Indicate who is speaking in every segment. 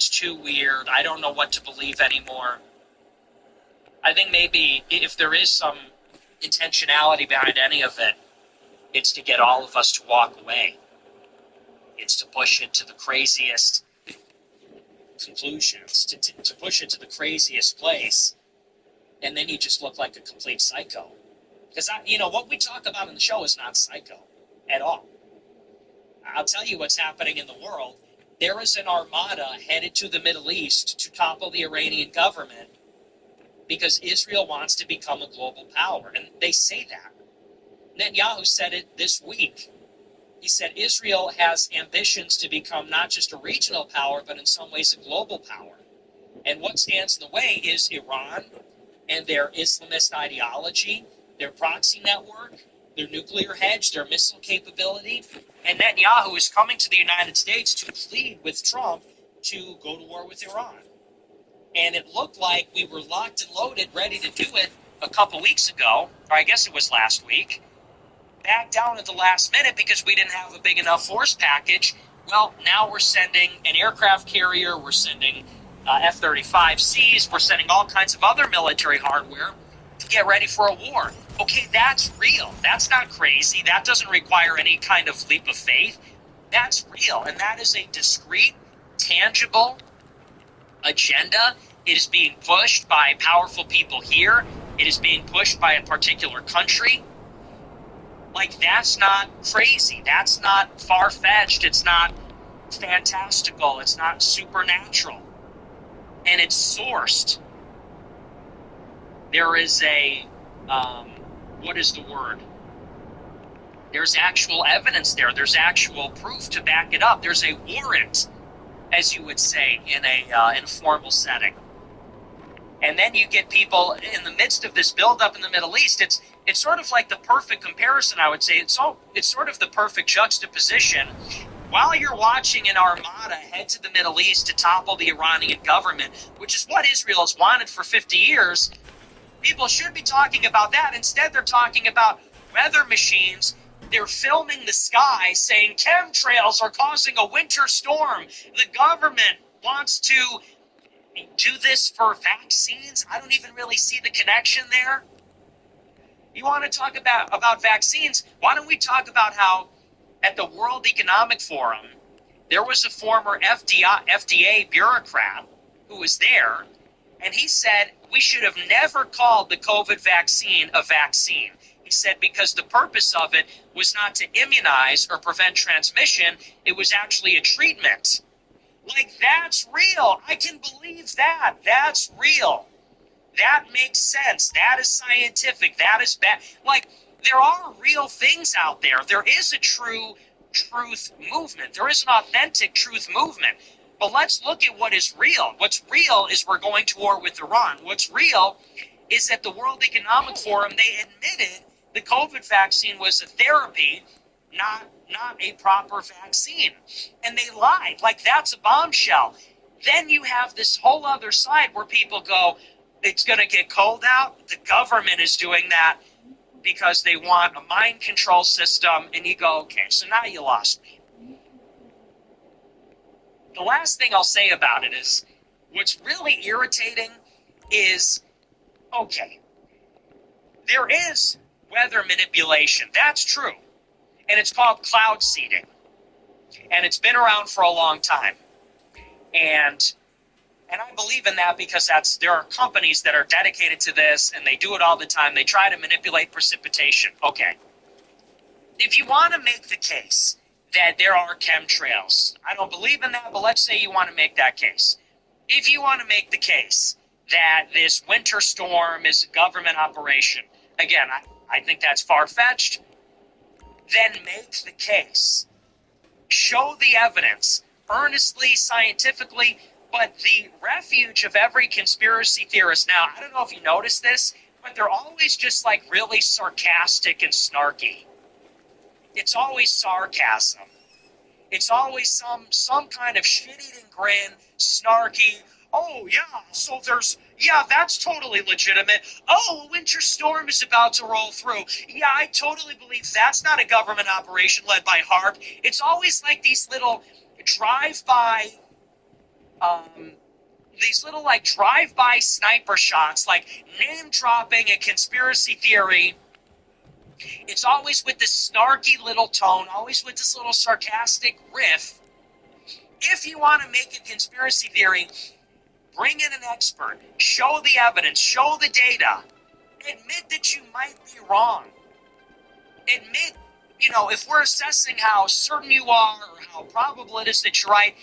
Speaker 1: It's too weird. I don't know what to believe anymore. I think maybe if there is some intentionality behind any of it, it's to get all of us to walk away. It's to push it to the craziest conclusions, to push it to the craziest place, and then you just look like a complete psycho. Because, what we talk about in the show is not psycho at all. I'll tell you what's happening in the world. There is an armada headed to the Middle East to topple the Iranian government because Israel wants to become a global power. And they say that. Netanyahu said it this week. He said Israel has ambitions to become not just a regional power, but in some ways a global power. And what stands in the way is Iran and their Islamist ideology, their proxy network, their nuclear hedge, their missile capability. And Netanyahu is coming to the United States to plead with Trump to go to war with Iran. And it looked like we were locked and loaded, ready to do it a couple weeks ago, or I guess it was last week. Back down at the last minute because we didn't have a big enough force package. Well, now we're sending an aircraft carrier, we're sending F-35Cs, we're sending all kinds of other military hardware to get ready for a war. Okay, that's real. That's not crazy. That doesn't require any kind of leap of faith. That's real, and that is a discrete, tangible agenda. It is being pushed by powerful people here. It is being pushed by a particular country. Like, that's not crazy. That's not far-fetched. It's not fantastical. It's not supernatural. And it's sourced. There is a, what is the word? There's actual evidence there. There's actual proof to back it up. There's a warrant, as you would say, in a formal setting. And then you get people in the midst of this buildup in the Middle East. It's sort of like the perfect comparison, I would say. It's sort of the perfect juxtaposition. While you're watching an armada head to the Middle East to topple the Iranian government, which is what Israel has wanted for 50 years, people should be talking about that. Instead, they're talking about weather machines. They're filming the sky saying chemtrails are causing a winter storm. The government wants to do this for vaccines. I don't even really see the connection there. You want to talk about vaccines? Why don't we talk about how at the World Economic Forum, there was a former FDA bureaucrat who was there, and he said we should have never called the COVID vaccine a vaccine. He said because the purpose of it was not to immunize or prevent transmission, it was actually a treatment. Like, that's real. I can believe that. That's real. That makes sense. That is scientific. That is bad. Like, there are real things out there. There is a true truth movement. There is an authentic truth movement. But let's look at what is real. What's real is we're going to war with Iran. What's real is at the World Economic Forum, they admitted the COVID vaccine was a therapy, not a proper vaccine. And they lied. Like, that's a bombshell. Then you have this whole other side where people go, it's going to get cold out. The government is doing that because they want a mind control system. And you go, okay, so now you lost me. The last thing I'll say about it is what's really irritating is, okay, there is weather manipulation. That's true. And it's called cloud seeding. And it's been around for a long time. And I believe in that because there are companies that are dedicated to this, and they do it all the time. They try to manipulate precipitation. Okay. If you want to make the case that there are chemtrails, I don't believe in that, but let's say you want to make that case. If you want to make the case that this winter storm is a government operation, again, I think that's far-fetched, then make the case. Show the evidence, earnestly, scientifically, but the refuge of every conspiracy theorist now, I don't know if you noticed this, but they're always just like really sarcastic and snarky. It's always sarcasm. It's always some kind of shit-eating grin, snarky. Oh, yeah, that's totally legitimate. Oh, a winter storm is about to roll through. Yeah, I totally believe that's not a government operation led by HAARP. It's always like these little drive-by these little like drive-by sniper shots, like name dropping a conspiracy theory. It's always with this snarky little tone, always with this little sarcastic riff. If you want to make a conspiracy theory, bring in an expert, show the evidence, show the data, admit that you might be wrong. Admit, if we're assessing how certain you are or how probable it is that you're right,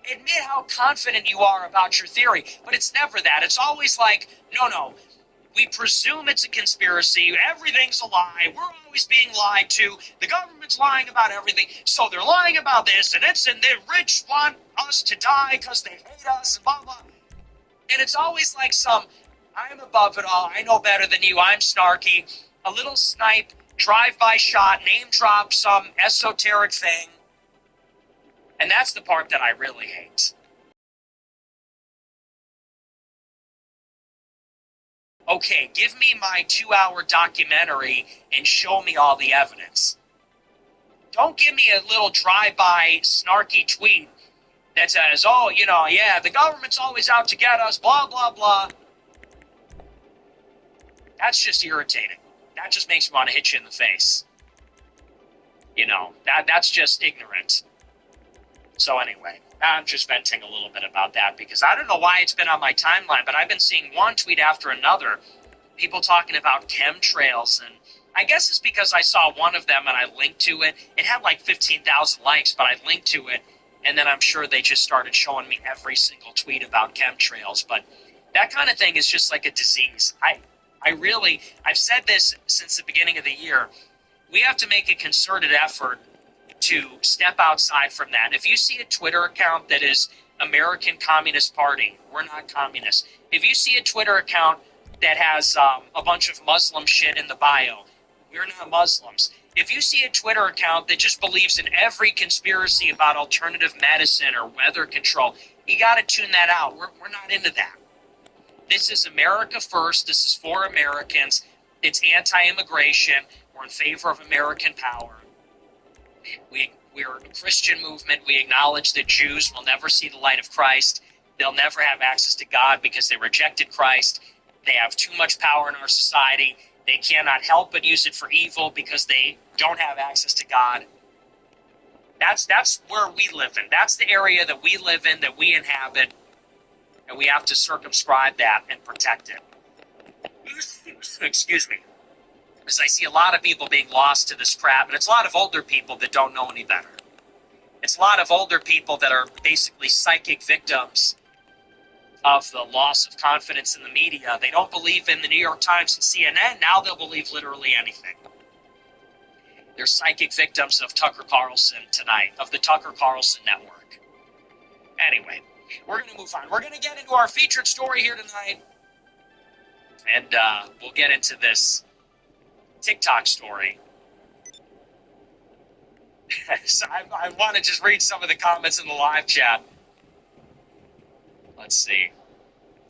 Speaker 1: admit how confident you are about your theory. But it's never that. It's always like, no, we presume it's a conspiracy, everything's a lie, we're always being lied to, the government's lying about everything, so they're lying about this, and the rich want us to die because they hate us, and blah, blah. And it's always like I'm above it all, I know better than you, I'm snarky, a little snipe, drive-by shot, name drop some esoteric thing. And that's the part that I really hate. Okay, give me my 2-hour documentary and show me all the evidence. Don't give me a little drive-by snarky tweet that says, the government's always out to get us, blah, blah, blah. That's just irritating. That just makes me want to hit you in the face. That's just ignorant. So anyway, I'm just venting a little bit about that because I don't know why it's been on my timeline, but I've been seeing one tweet after another, people talking about chemtrails, and I guess it's because I saw one of them and I linked to it. It had like 15,000 likes, but I linked to it, and then I'm sure they just started showing me every single tweet about chemtrails. But that kind of thing is just like a disease. I've said this since the beginning of the year. We have to make a concerted effort to step outside from that. If you see a Twitter account that is American Communist Party, we're not communists. If you see a Twitter account that has a bunch of Muslim shit in the bio, we're not Muslims. If you see a Twitter account that just believes in every conspiracy about alternative medicine or weather control, you got to tune that out. We're not into that. This is America first. This is for Americans. It's anti-immigration. We're in favor of American power. We're a Christian movement. We acknowledge that Jews will never see the light of Christ. They'll never have access to God because they rejected Christ. They have too much power in our society. They cannot help but use it for evil because they don't have access to God. That's where we live in. That's the area that we live in, that we inhabit, and we have to circumscribe that and protect it. Excuse me. Because I see a lot of people being lost to this crap, and it's a lot of older people that don't know any better. It's a lot of older people that are basically psychic victims of the loss of confidence in the media. They don't believe in the New York Times and CNN. Now they'll believe literally anything. They're psychic victims of Tucker Carlson tonight, of the Tucker Carlson network. Anyway, we're going to move on. We're going to get into our featured story here tonight, and we'll get into this TikTok story. So I want to just read some of the comments in the live chat. Let's see.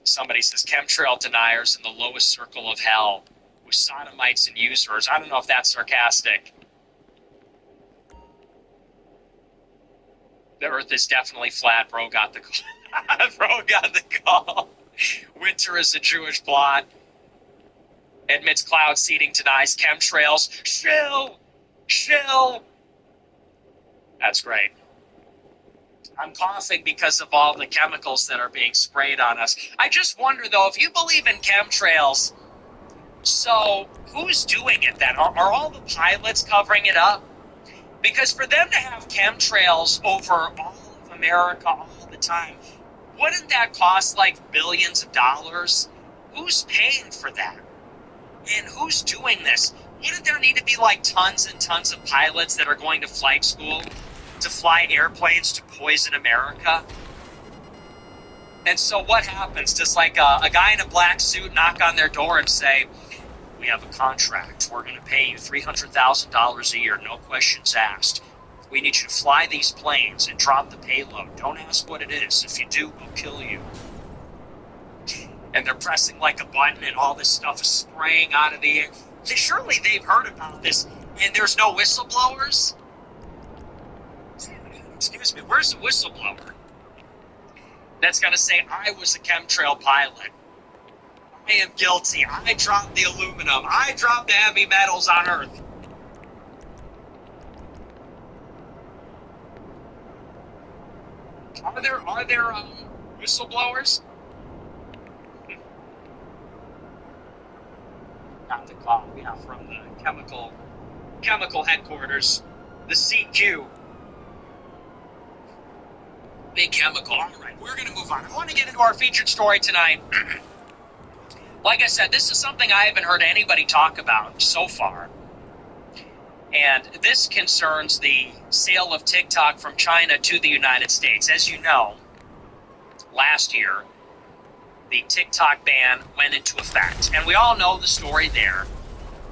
Speaker 1: Somebody says chemtrail deniers in the lowest circle of hell with sodomites and usurers. I don't know if that's sarcastic. The earth is definitely flat. Bro got the call. Bro got the call. Winter is a Jewish plot. Admits cloud seeding, denies chemtrails. Shill. That's great. I'm coughing because of all the chemicals that are being sprayed on us. I just wonder, though, if you believe in chemtrails, so who's doing it then? Are all the pilots covering it up? Because for them to have chemtrails over all of America all the time, wouldn't that cost like billions of dollars? Who's paying for that? And who's doing this? Wouldn't there need to be like tons and tons of pilots that are going to flight school to fly airplanes to poison America? And so what happens? Does like a guy in a black suit knock on their door and say, we have a contract. We're going to pay you $300,000 a year, no questions asked. We need you to fly these planes and drop the payload. Don't ask what it is. If you do, we'll kill you. And they're pressing like a button and all this stuff is spraying out of the air. Surely they've heard about this, and there's no whistleblowers? Excuse me, where's the whistleblower? that's going to say, I was a chemtrail pilot. I am guilty. I dropped the aluminum. I dropped the heavy metals on Earth. Are there whistleblowers? Not the call. Yeah, from the chemical headquarters, the CQ. Big chemical. All right, we're going to move on. I want to get into our featured story tonight. Like I said, this is something I haven't heard anybody talk about so far. And this concerns the sale of TikTok from China to the United States. As you know, last year, the TikTok ban went into effect. And we all know the story there.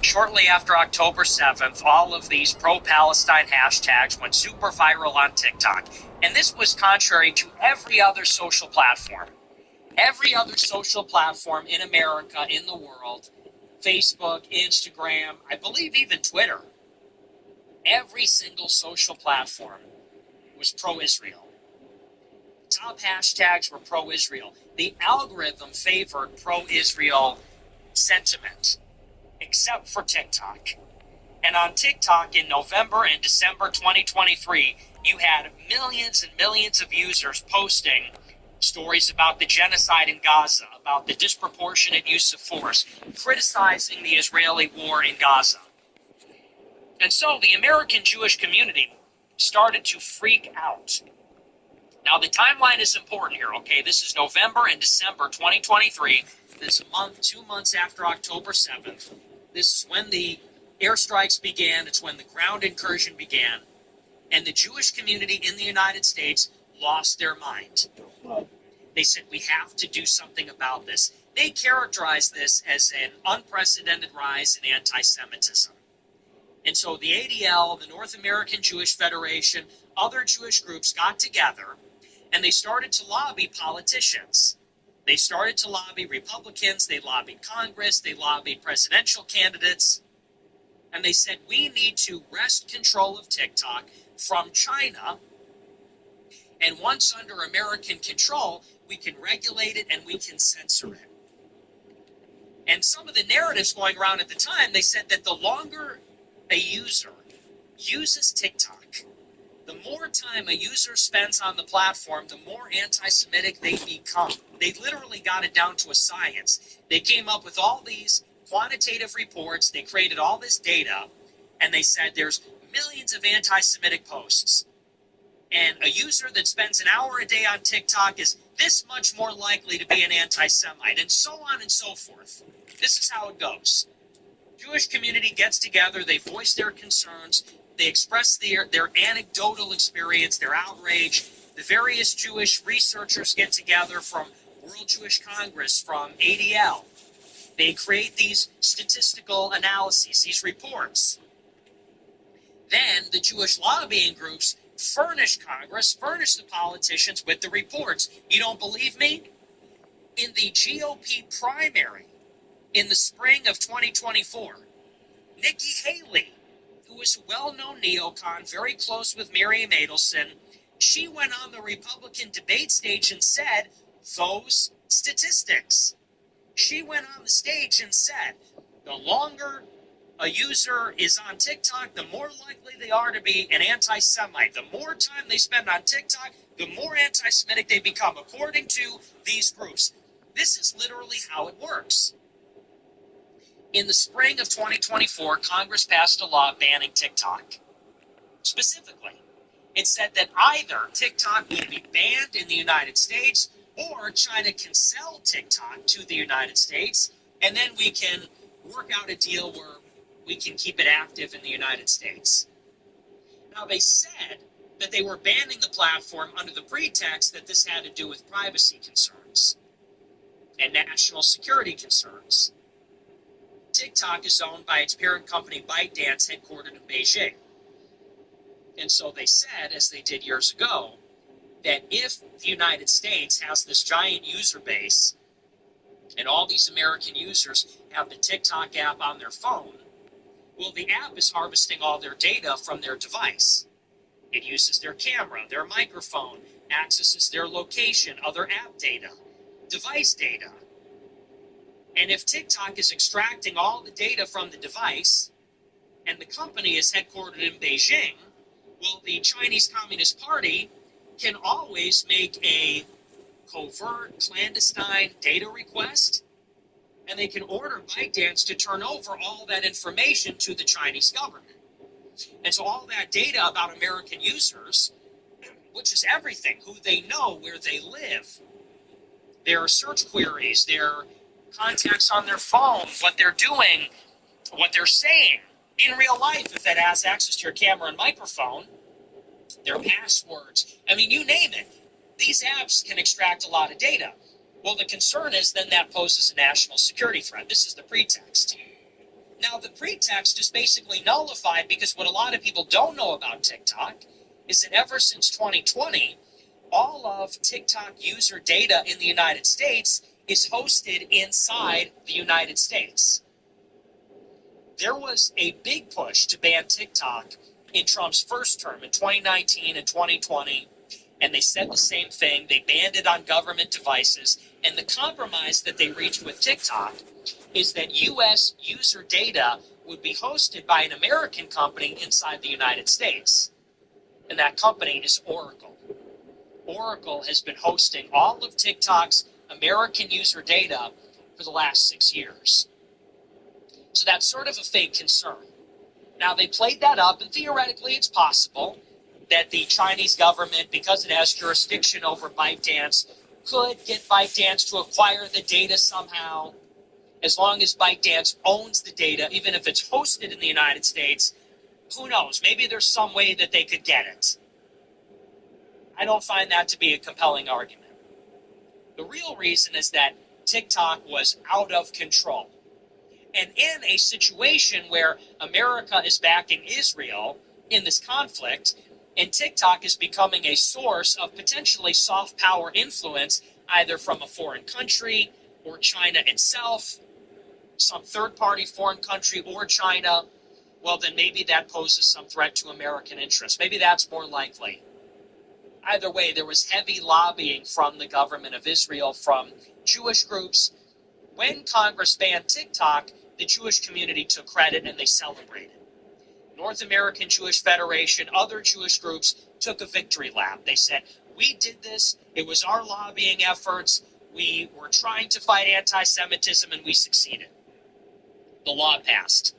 Speaker 1: Shortly after October 7th, all of these pro-Palestine hashtags went super viral on TikTok. And this was contrary to every other social platform. Every other social platform in America, in the world, Facebook, Instagram, I believe even Twitter, every single social platform was pro-Israel. Top hashtags were pro-Israel. The algorithm favored pro-Israel sentiment, except for TikTok. And on TikTok in November and December 2023, you had millions and millions of users posting stories about the genocide in Gaza, about the disproportionate use of force, criticizing the Israeli war in Gaza. And so the American Jewish community started to freak out. Now, the timeline is important here, okay? This is November and December 2023. This month, 2 months after October 7th. This is when the airstrikes began. It's when the ground incursion began. And the Jewish community in the United States lost their mind. They said, we have to do something about this. They characterized this as an unprecedented rise in anti-Semitism. And so the ADL, the North American Jewish Federation, other Jewish groups got together and they started to lobby politicians. They started to lobby Republicans, they lobbied Congress, they lobbied presidential candidates, and they said, we need to wrest control of TikTok from China, and once under American control, we can regulate it and we can censor it. And some of the narratives going around at the time, they said that the longer a user uses TikTok, the more time a user spends on the platform, the more anti-Semitic they become. They literally got it down to a science. They came up with all these quantitative reports, they created all this data, and they said there's millions of anti-Semitic posts. And a user that spends an hour a day on TikTok is this much more likely to be an anti-Semite, and so on and so forth. This is how it goes. Jewish community gets together, they voice their concerns, they express their anecdotal experience, their outrage. The various Jewish researchers get together from World Jewish Congress, from ADL. They create these statistical analyses, these reports. Then the Jewish lobbying groups furnish Congress, furnish the politicians with the reports. You don't believe me? In the GOP primary in the spring of 2024, Nikki Haley, who is a well-known neocon, very close with Miriam Adelson, she went on the Republican debate stage and said those statistics. She went on the stage and said the longer a user is on TikTok, the more likely they are to be an anti-Semite. The more time they spend on TikTok, the more anti-Semitic they become, according to these groups. This is literally how it works. In the spring of 2024, Congress passed a law banning TikTok. Specifically, it said that either TikTok will be banned in the United States or China can sell TikTok to the United States, and then we can work out a deal where we can keep it active in the United States. Now, they said that they were banning the platform under the pretext that this had to do with privacy concerns and national security concerns. TikTok is owned by its parent company ByteDance, headquartered in Beijing. And so they said, as they did years ago, that if the United States has this giant user base and all these American users have the TikTok app on their phone, well, the app is harvesting all their data from their device. It uses their camera, their microphone, accesses their location, other app data, device data. And if TikTok is extracting all the data from the device, and the company is headquartered in Beijing, well, the Chinese Communist Party can always make a covert, clandestine data request, and they can order ByteDance to turn over all that information to the Chinese government. And so all that data about American users, which is everything, who they know, where they live, their search queries, their contacts on their phone, what they're doing, what they're saying in real life, if that has access to your camera and microphone, their passwords, I mean, you name it. These apps can extract a lot of data. Well, the concern is then that poses a national security threat. This is the pretext. Now, the pretext is basically nullified because what a lot of people don't know about TikTok is that ever since 2020, all of TikTok user data in the United States is hosted inside the United States. There was a big push to ban TikTok in Trump's first term in 2019 and 2020, and they said the same thing. They banned it on government devices, and the compromise that they reached with TikTok is that U.S. user data would be hosted by an American company inside the United States, and that company is Oracle. Oracle has been hosting all of TikTok's American user data for the last 6 years. So that's sort of a fake concern. Now, they played that up, and theoretically it's possible that the Chinese government, because it has jurisdiction over ByteDance, could get ByteDance to acquire the data somehow. As long as ByteDance owns the data, even if it's hosted in the United States, who knows? Maybe there's some way that they could get it. I don't find that to be a compelling argument. The real reason is that TikTok was out of control. And in a situation where America is backing Israel in this conflict, and TikTok is becoming a source of potentially soft power influence, either from a foreign country or China itself, some third-party foreign country or China, well, then maybe that poses some threat to American interests. Maybe that's more likely. Either way, there was heavy lobbying from the government of Israel, from Jewish groups. When Congress banned TikTok, the Jewish community took credit and they celebrated. North American Jewish Federation, other Jewish groups took a victory lap. They said, we did this, it was our lobbying efforts, we were trying to fight anti-Semitism, and we succeeded. The law passed.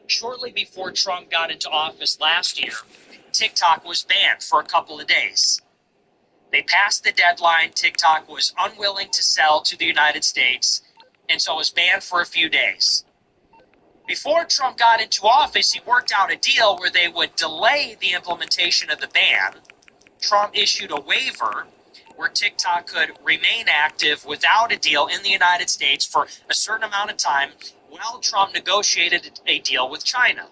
Speaker 1: Shortly before Trump got into office last year, TikTok was banned for a couple of days. They passed the deadline. TikTok was unwilling to sell to the United States, and so it was banned for a few days. Before Trump got into office, he worked out a deal where they would delay the implementation of the ban. Trump issued a waiver where TikTok could remain active without a deal in the United States for a certain amount of time while Trump negotiated a deal with China.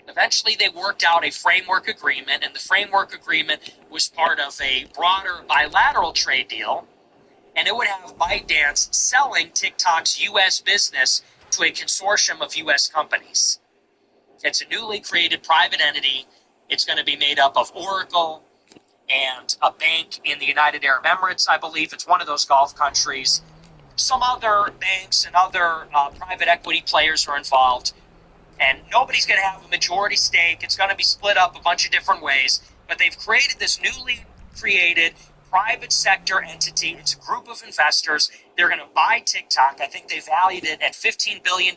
Speaker 1: Eventually, they worked out a framework agreement, and the framework agreement was part of a broader bilateral trade deal, and it would have ByteDance selling TikTok's U.S. business to a consortium of U.S. companies. It's a newly created private entity. It's going to be made up of Oracle and a bank in the United Arab Emirates, I believe. It's one of those Gulf countries. Some other banks and other private equity players are involved. And nobody's going to have a majority stake. It's going to be split up a bunch of different ways. But they've created this newly created private sector entity. It's a group of investors. They're going to buy TikTok. I think they valued it at $15 billion.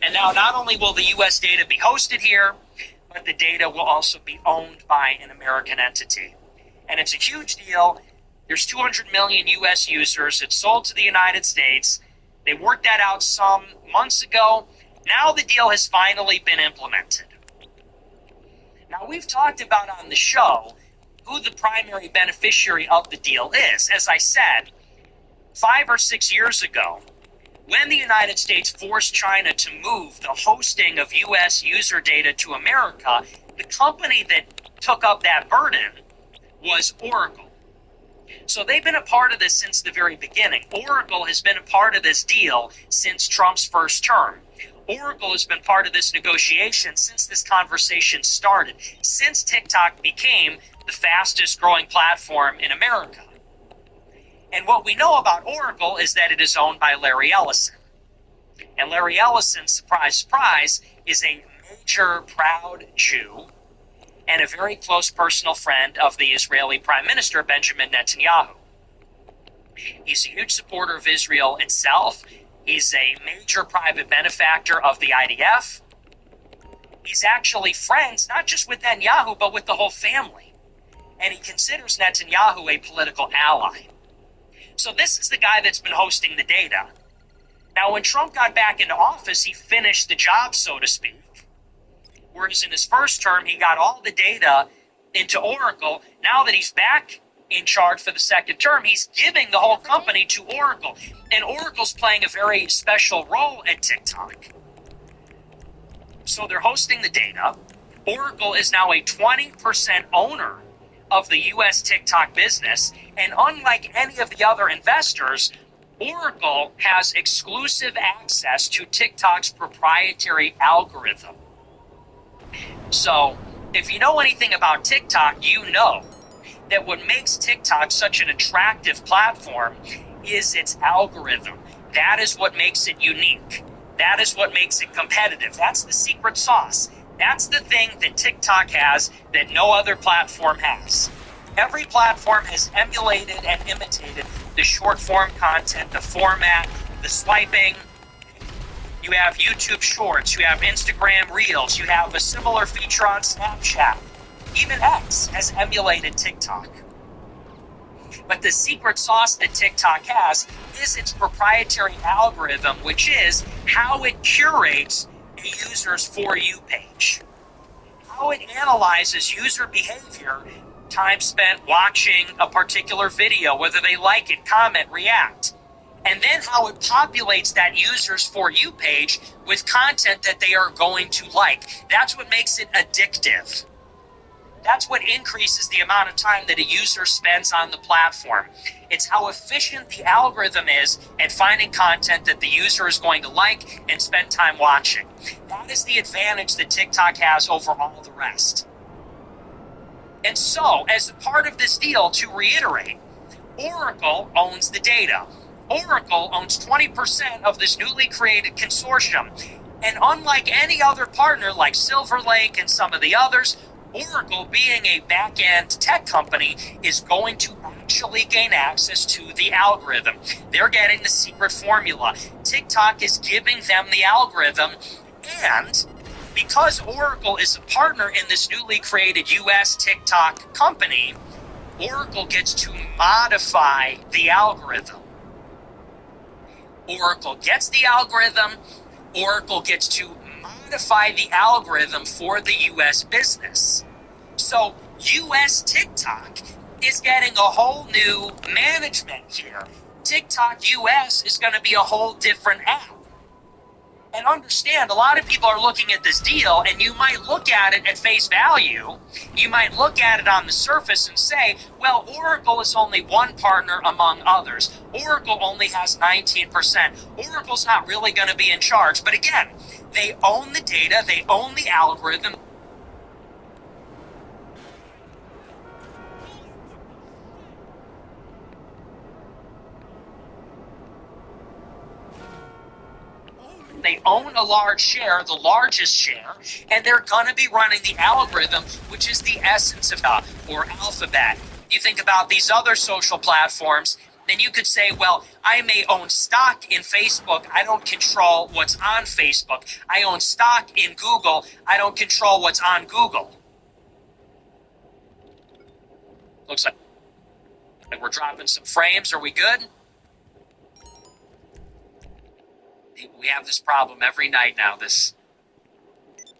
Speaker 1: And now not only will the U.S. data be hosted here, but the data will also be owned by an American entity. And it's a huge deal. There's 200 million U.S. users. It's sold to the United States. They worked that out some months ago. Now the deal has finally been implemented. Now, we've talked about on the show who the primary beneficiary of the deal is. As I said, 5 or 6 years ago, when the United States forced China to move the hosting of U.S. user data to America, the company that took up that burden was Oracle. So they've been a part of this since the very beginning. Oracle has been a part of this deal since Trump's first term. Oracle has been part of this negotiation since this conversation started, since TikTok became the fastest growing platform in America. And what we know about Oracle is that it is owned by Larry Ellison. And Larry Ellison, surprise, surprise, is a major proud Jew and a very close personal friend of the Israeli Prime Minister, Benjamin Netanyahu. He's a huge supporter of Israel itself. He's a major private benefactor of the IDF. He's actually friends, not just with Netanyahu, but with the whole family. And he considers Netanyahu a political ally. So this is the guy that's been hosting the data. Now, when Trump got back into office, he finished the job, so to speak. Whereas in his first term, he got all the data into Oracle. Now that he's back in charge for the second term, he's giving the whole company to Oracle. And Oracle's playing a very special role at TikTok. So they're hosting the data. Oracle is now a 20% owner of the U.S. TikTok business. And unlike any of the other investors, Oracle has exclusive access to TikTok's proprietary algorithm. So, if you know anything about TikTok, you know that what makes TikTok such an attractive platform is its algorithm. That is what makes it unique. That is what makes it competitive. That's the secret sauce. That's the thing that TikTok has that no other platform has. Every platform has emulated and imitated the short-form content, the format, the swiping. You have YouTube Shorts, you have Instagram Reels, you have a similar feature on Snapchat. Even X has emulated TikTok. But the secret sauce that TikTok has is its proprietary algorithm, which is how it curates a user's For You page. How it analyzes user behavior, time spent watching a particular video, whether they like it, comment, react. And then how it populates that user's For You page with content that they are going to like. That's what makes it addictive. That's what increases the amount of time that a user spends on the platform. It's how efficient the algorithm is at finding content that the user is going to like and spend time watching. That is the advantage that TikTok has over all the rest. And so, as a part of this deal, to reiterate, Oracle owns the data. Oracle owns 20% of this newly created consortium. And unlike any other partner like Silver Lake and some of the others, Oracle, being a back-end tech company, is going to actually gain access to the algorithm. They're getting the secret formula. TikTok is giving them the algorithm, and because Oracle is a partner in this newly created U.S. TikTok company, Oracle gets to modify the algorithm. Oracle gets the algorithm. Oracle gets to modify the algorithm for the U.S. business. So U.S. TikTok is getting a whole new management here. TikTok U.S. is going to be a whole different app. And understand, a lot of people are looking at this deal, and you might look at it at face value. You might look at it on the surface and say, well, Oracle is only one partner among others. Oracle only has 19%. Oracle's not really going to be in charge. But again, they own the data, they own the algorithm. They own a large share, the largest share, and they're going to be running the algorithm, which is the essence of or Alphabet. You think about these other social platforms, then you could say, well, I may own stock in Facebook. I don't control what's on Facebook. I own stock in Google. I don't control what's on Google. Looks like we're dropping some frames. Are we good? We have this problem every night now, this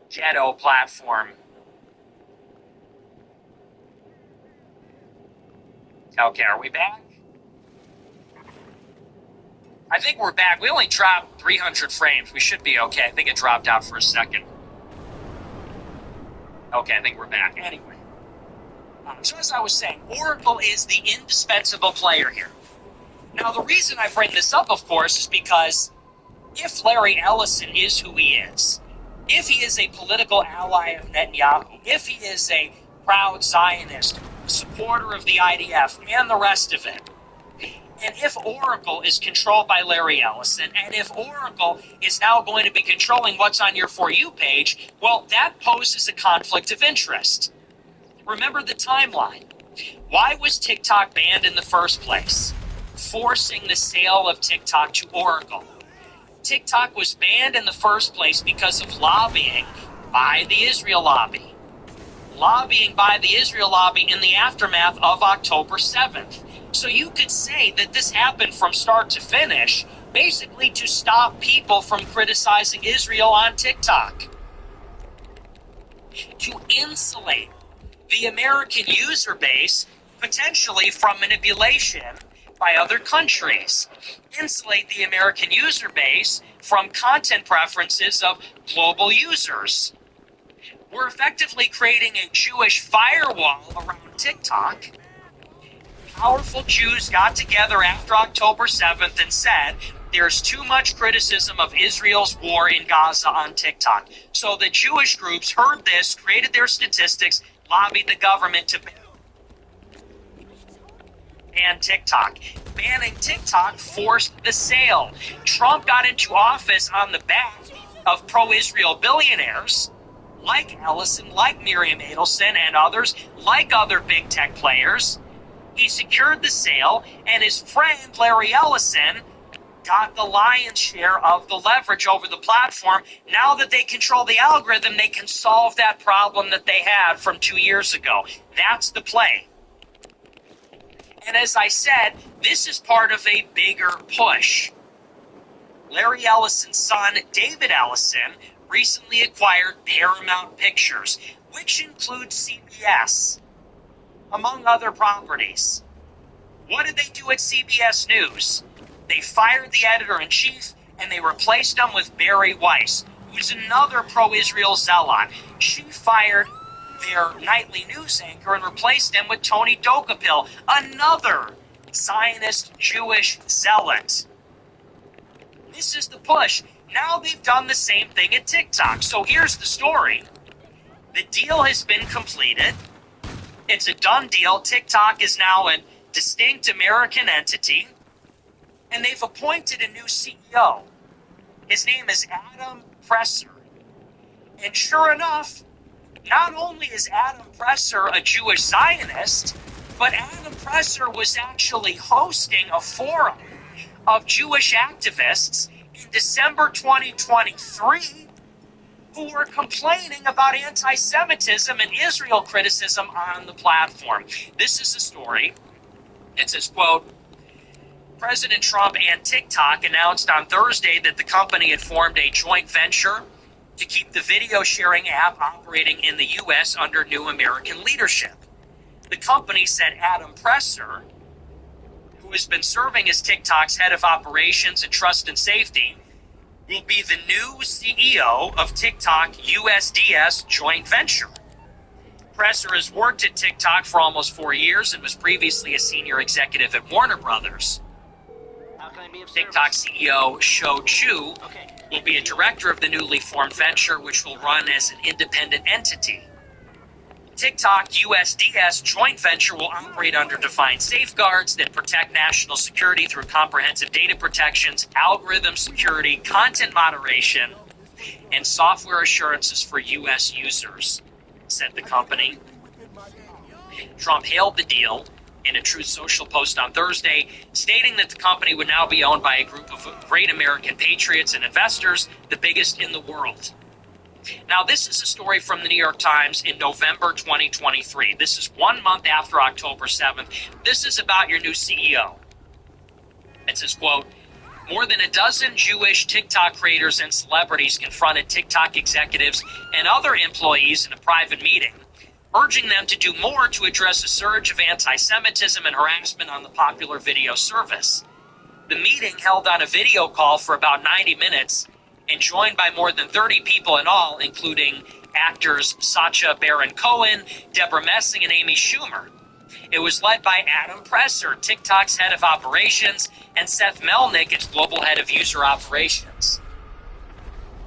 Speaker 1: ghetto platform. Okay, are we back? I think we're back. We only dropped 300 frames. We should be okay. I think it dropped out for a second. Okay, I think we're back. Anyway, so as I was saying, Oracle is the indispensable player here. Now, the reason I bring this up, of course, is because if Larry Ellison is who he is, if he is a political ally of Netanyahu, if he is a proud Zionist, supporter of the IDF, and the rest of it, and if Oracle is controlled by Larry Ellison, and if Oracle is now going to be controlling what's on your For You page, well, that poses a conflict of interest. Remember the timeline. Why was TikTok banned in the first place? Forcing the sale of TikTok to Oracle. TikTok was banned in the first place because of lobbying by the Israel lobby. Lobbying by the Israel lobby in the aftermath of October 7th. So you could say that this happened from start to finish, basically to stop people from criticizing Israel on TikTok. To insulate the American user base potentially from manipulation by other countries. Insulate the American user base from content preferences of global users. We're effectively creating a Jewish firewall around TikTok. Powerful Jews got together after October 7th and said there's too much criticism of Israel's war in Gaza on TikTok. So the Jewish groups heard this, created their statistics, lobbied the government to ban TikTok. Banning TikTok forced the sale. Trump got into office on the back of pro-Israel billionaires like Ellison, like Miriam Adelson, and others, like other big tech players. He secured the sale, and his friend Larry Ellison got the lion's share of the leverage over the platform. Now that they control the algorithm, they can solve that problem that they had from 2 years ago. That's the play. And as I said, this is part of a bigger push. Larry Ellison's son, David Ellison, recently acquired Paramount Pictures, which includes CBS, among other properties. What did they do at CBS News? They fired the editor-in-chief, and they replaced him with Barry Weiss, who's another pro-Israel zealot. She fired their nightly news anchor and replaced him with Tony Dokapil, another Zionist Jewish zealot. This is the push. Now they've done the same thing at TikTok. So here's the story. The deal has been completed. It's a done deal. TikTok is now a distinct American entity, and they've appointed a new CEO. His name is Adam Presser. And sure enough, not only is Adam Presser a Jewish Zionist, but Adam Presser was actually hosting a forum of Jewish activists in December 2023 who were complaining about anti-Semitism and Israel criticism on the platform. This is the story. It says, quote, President Trump and TikTok announced on Thursday that the company had formed a joint venture to keep the video sharing app operating in the U.S. under new American leadership. The company said Adam Presser, who has been serving as TikTok's head of operations and trust and safety, will be the new CEO of TikTok USDS joint venture. Presser has worked at TikTok for almost 4 years and was previously a senior executive at Warner Brothers. TikTok CEO Shou Chew will be a director of the newly formed venture, which will run as an independent entity. TikTok USDS joint venture will operate under defined safeguards that protect national security through comprehensive data protections, algorithm security, content moderation, and software assurances for U.S. users, said the company. Trump hailed the deal in a Truth Social post on Thursday, stating that the company would now be owned by a group of great American patriots and investors, the biggest in the world. Now, this is a story from the New York Times in November 2023. This is 1 month after October 7th. This is about your new CEO. It says, quote, more than a dozen Jewish TikTok creators and celebrities confronted TikTok executives and other employees in a private meeting, urging them to do more to address a surge of anti-Semitism and harassment on the popular video service. The meeting, held on a video call for about 90 minutes and joined by more than 30 people in all, including actors Sacha Baron Cohen, Deborah Messing, and Amy Schumer. It was led by Adam Presser, TikTok's head of operations, and Seth Melnick, its global head of user operations.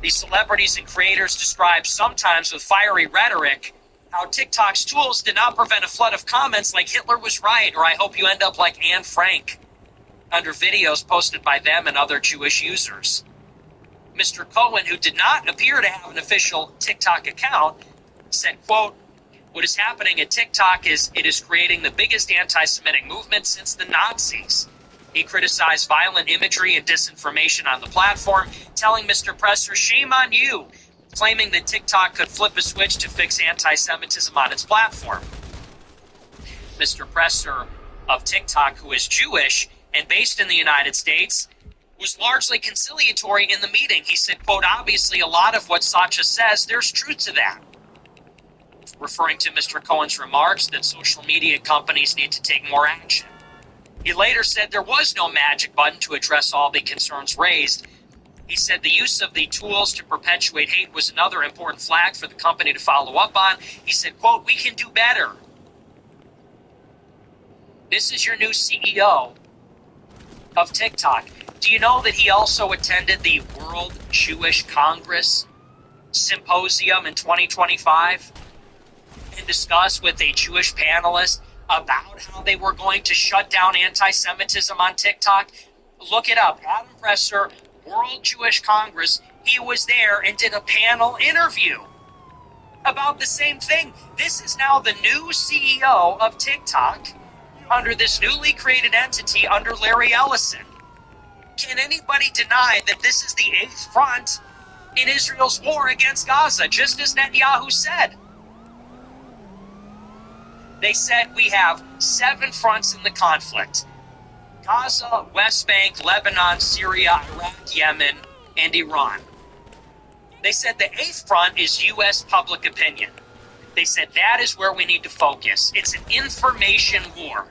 Speaker 1: These celebrities and creators describe, sometimes with fiery rhetoric, how TikTok's tools did not prevent a flood of comments like Hitler was right, or I hope you end up like Anne Frank, under videos posted by them and other Jewish users. Mr. Cohen, who did not appear to have an official TikTok account, said, quote, "What is happening at TikTok is it is creating the biggest anti-Semitic movement since the Nazis." He criticized violent imagery and disinformation on the platform, telling Mr. Presser, "Shame on you," claiming that TikTok could flip a switch to fix anti-Semitism on its platform. Mr. Presser of TikTok, who is Jewish and based in the United States, was largely conciliatory in the meeting. He said, quote, "Obviously, a lot of what Sacha says, there's truth to that," referring to Mr. Cohen's remarks that social media companies need to take more action. He later said there was no magic button to address all the concerns raised. He said the use of the tools to perpetuate hate was another important flag for the company to follow up on. He said, quote, "We can do better." This is your new CEO of TikTok. Do you know that he also attended the World Jewish Congress Symposium in 2025 and discussed with a Jewish panelist about how they were going to shut down anti-Semitism on TikTok? Look it up. Adam Presser, World Jewish Congress. He was there and did a panel interview about the same thing. This is now the new CEO of TikTok under this newly created entity under Larry Ellison. Can anybody deny that this is the eighth front in Israel's war against Gaza, just as Netanyahu said? They said we have 7 fronts in the conflict: Gaza, West Bank, Lebanon, Syria, Iraq, Yemen, and Iran. They said the 8th front is U.S. public opinion. They said that is where we need to focus. It's an information war.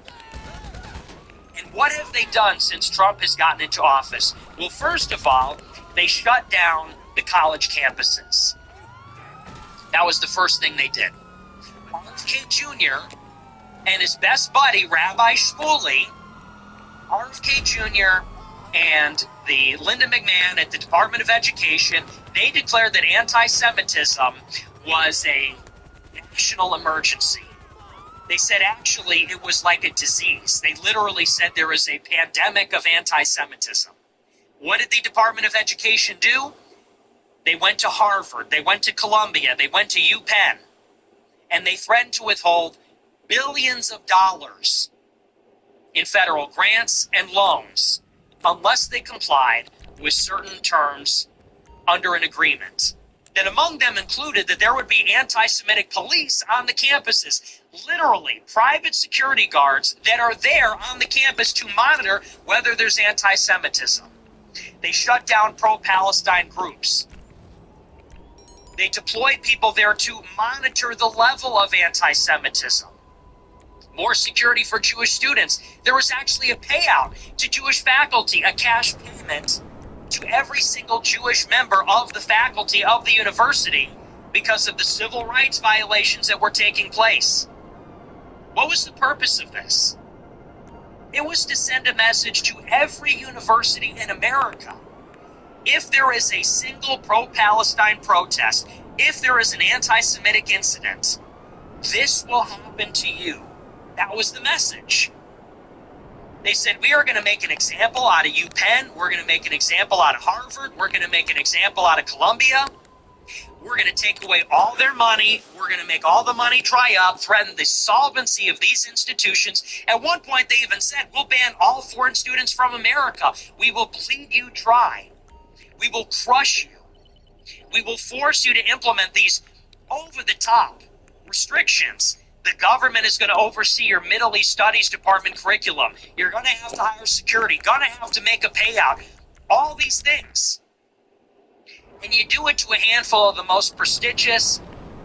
Speaker 1: And what have they done since Trump has gotten into office? Well, first of all, they shut down the college campuses. That was the first thing they did. RFK Jr. and his best buddy, Rabbi Shmuley, RFK Jr. and the Linda McMahon at the Department of Education, they declared that anti-Semitism was a national emergency. They said actually it was like a disease. They literally said there is a pandemic of anti-Semitism. What did the Department of Education do? They went to Harvard, they went to Columbia, they went to UPenn, and they threatened to withhold billions of dollars in federal grants and loans unless they complied with certain terms under an agreement. That among them included that there would be anti-Semitic police on the campuses, literally private security guards that are there on the campus to monitor whether there's anti-Semitism. They shut down pro-Palestine groups. They deployed people there to monitor the level of anti-Semitism. More security for Jewish students. There was actually a payout to Jewish faculty, a cash payment to every single Jewish member of the faculty of the university because of the civil rights violations that were taking place. What was the purpose of this? It was to send a message to every university in America. If there is a single pro-Palestine protest, if there is an anti-Semitic incident, this will happen to you. That was the message. They said, we are going to make an example out of UPenn. We're going to make an example out of Harvard. We're going to make an example out of Columbia. We're going to take away all their money. We're going to make all the money dry up, threaten the solvency of these institutions. At one point, they even said, we'll ban all foreign students from America. We will bleed you dry. We will crush you. We will force you to implement these over-the-top restrictions. The government is going to oversee your Middle East Studies Department curriculum. You're going to have to hire security, going to have to make a payout. All these things. And you do it to a handful of the most prestigious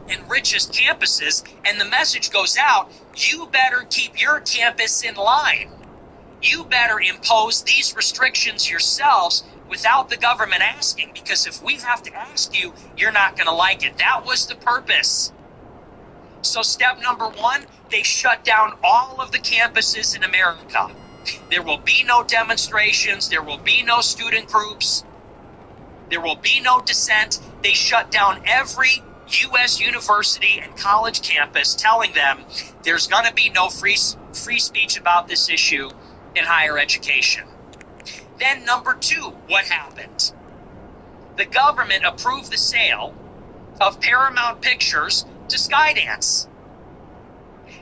Speaker 1: and richest campuses, and the message goes out, you better keep your campus in line. You better impose these restrictions yourselves without the government asking, because if we have to ask you, you're not going to like it. That was the purpose. So step number 1, they shut down all of the campuses in America. There will be no demonstrations. There will be no student groups. There will be no dissent. They shut down every U.S. university and college campus, telling them there's going to be no free speech about this issue in higher education. Then number two, what happened? The government approved the sale of Paramount Pictures to Skydance.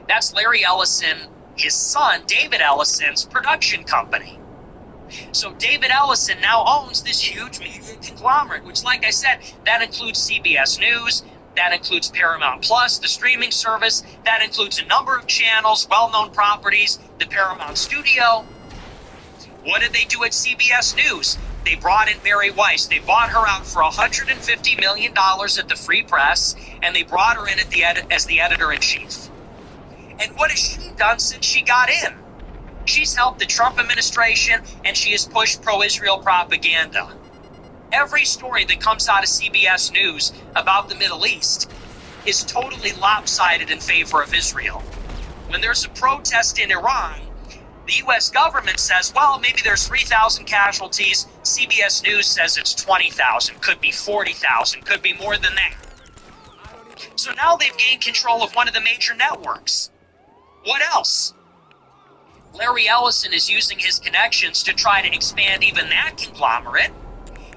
Speaker 1: That's Larry Ellison, his son, David Ellison's production company. So David Ellison now owns this huge media conglomerate, which, like I said, that includes CBS News, that includes Paramount Plus, the streaming service, that includes a number of channels, well-known properties, the Paramount Studio. What did they do at CBS News? They brought in Bari Weiss. They bought her out for $150 million at the Free Press, and they brought her in as the editor-in-chief. And what has she done since she got in? She's helped the Trump administration, and she has pushed pro-Israel propaganda. Every story that comes out of CBS News about the Middle East is totally lopsided in favor of Israel. When there's a protest in Iran, the U.S. government says, well, maybe there's 3,000 casualties. CBS News says it's 20,000, could be 40,000, could be more than that. So now they've gained control of one of the major networks. What else? Larry Ellison is using his connections to try to expand even that conglomerate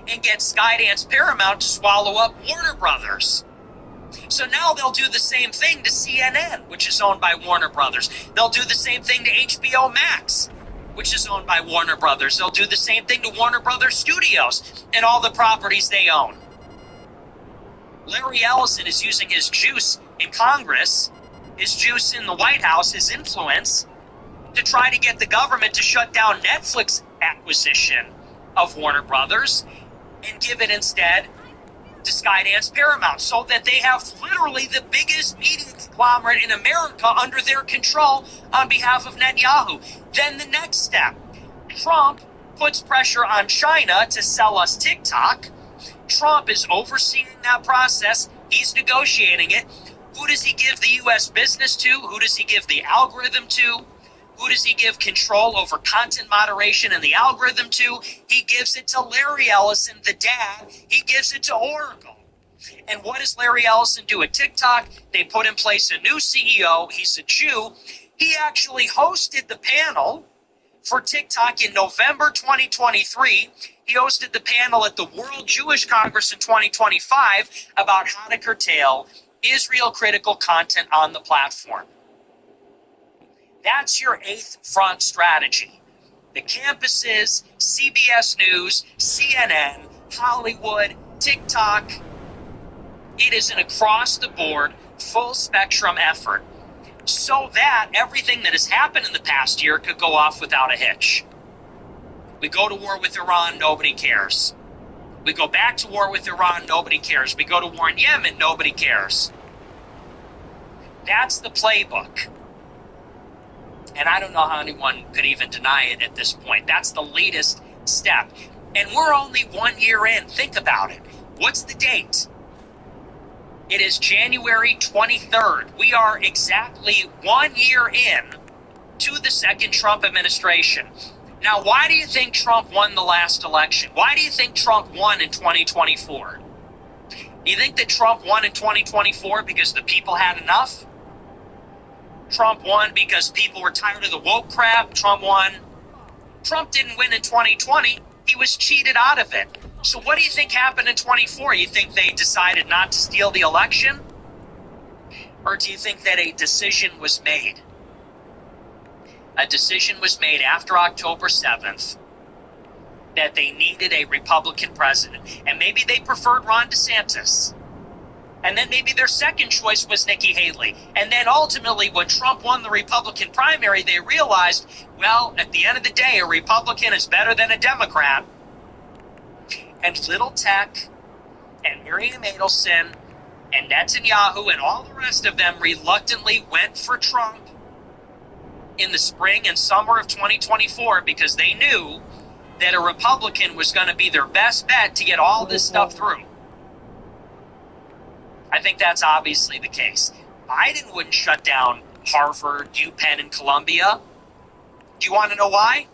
Speaker 1: and get Skydance Paramount to swallow up Warner Brothers. So now they'll do the same thing to CNN, which is owned by Warner Brothers. They'll do the same thing to HBO Max, which is owned by Warner Brothers. They'll do the same thing to Warner Brothers Studios and all the properties they own. Larry Ellison is using his juice in Congress, his juice in the White House, his influence, to try to get the government to shut down Netflix acquisition of Warner Brothers and give it instead to Skydance Paramount, so that they have literally the biggest media conglomerate in America under their control on behalf of Netanyahu. Then the next step, Trump puts pressure on China to sell us TikTok. Trump is overseeing that process. He's negotiating it. Who does he give the U.S. business to? Who does he give the algorithm to? Who does he give control over content moderation and the algorithm to? He gives it to Larry Ellison, the dad. He gives it to Oracle. And what does Larry Ellison do at TikTok? They put in place a new CEO. He's a Jew. He actually hosted the panel for TikTok in November 2023. He hosted the panel at the World Jewish Congress in 2025 about how to curtail Israel-critical content on the platform. That's your eighth front strategy. The campuses, CBS News, CNN, Hollywood, TikTok. It is an across-the-board, full-spectrum effort so that everything that has happened in the past year could go off without a hitch. We go to war with Iran, nobody cares. We go back to war with Iran, nobody cares. We go to war in Yemen, nobody cares. That's the playbook. And I don't know how anyone could even deny it at this point. That's the latest step. And we're only 1 year in. Think about it. What's the date? It is January 23rd. We are exactly 1 year in to the second Trump administration. Now, why do you think Trump won the last election? Why do you think Trump won in 2024? Do you think that Trump won in 2024 because the people had enough? Trump won because people were tired of the woke crap? Trump won. Trump didn't win in 2020. He was cheated out of it. So what do you think happened in 24? You think they decided not to steal the election? Or do you think that a decision was made? A decision was made after October 7th that they needed a Republican president. And maybe they preferred Ron DeSantis. And then maybe their second choice was Nikki Haley. And then ultimately, when Trump won the Republican primary, they realized, well, at the end of the day, a Republican is better than a Democrat. And Little Tech and Miriam Adelson and Netanyahu and all the rest of them reluctantly went for Trump in the spring and summer of 2024 because they knew that a Republican was going to be their best bet to get all this stuff through. I think that's obviously the case. Biden wouldn't shut down Harvard, UPenn, and Columbia. Do you want to know why?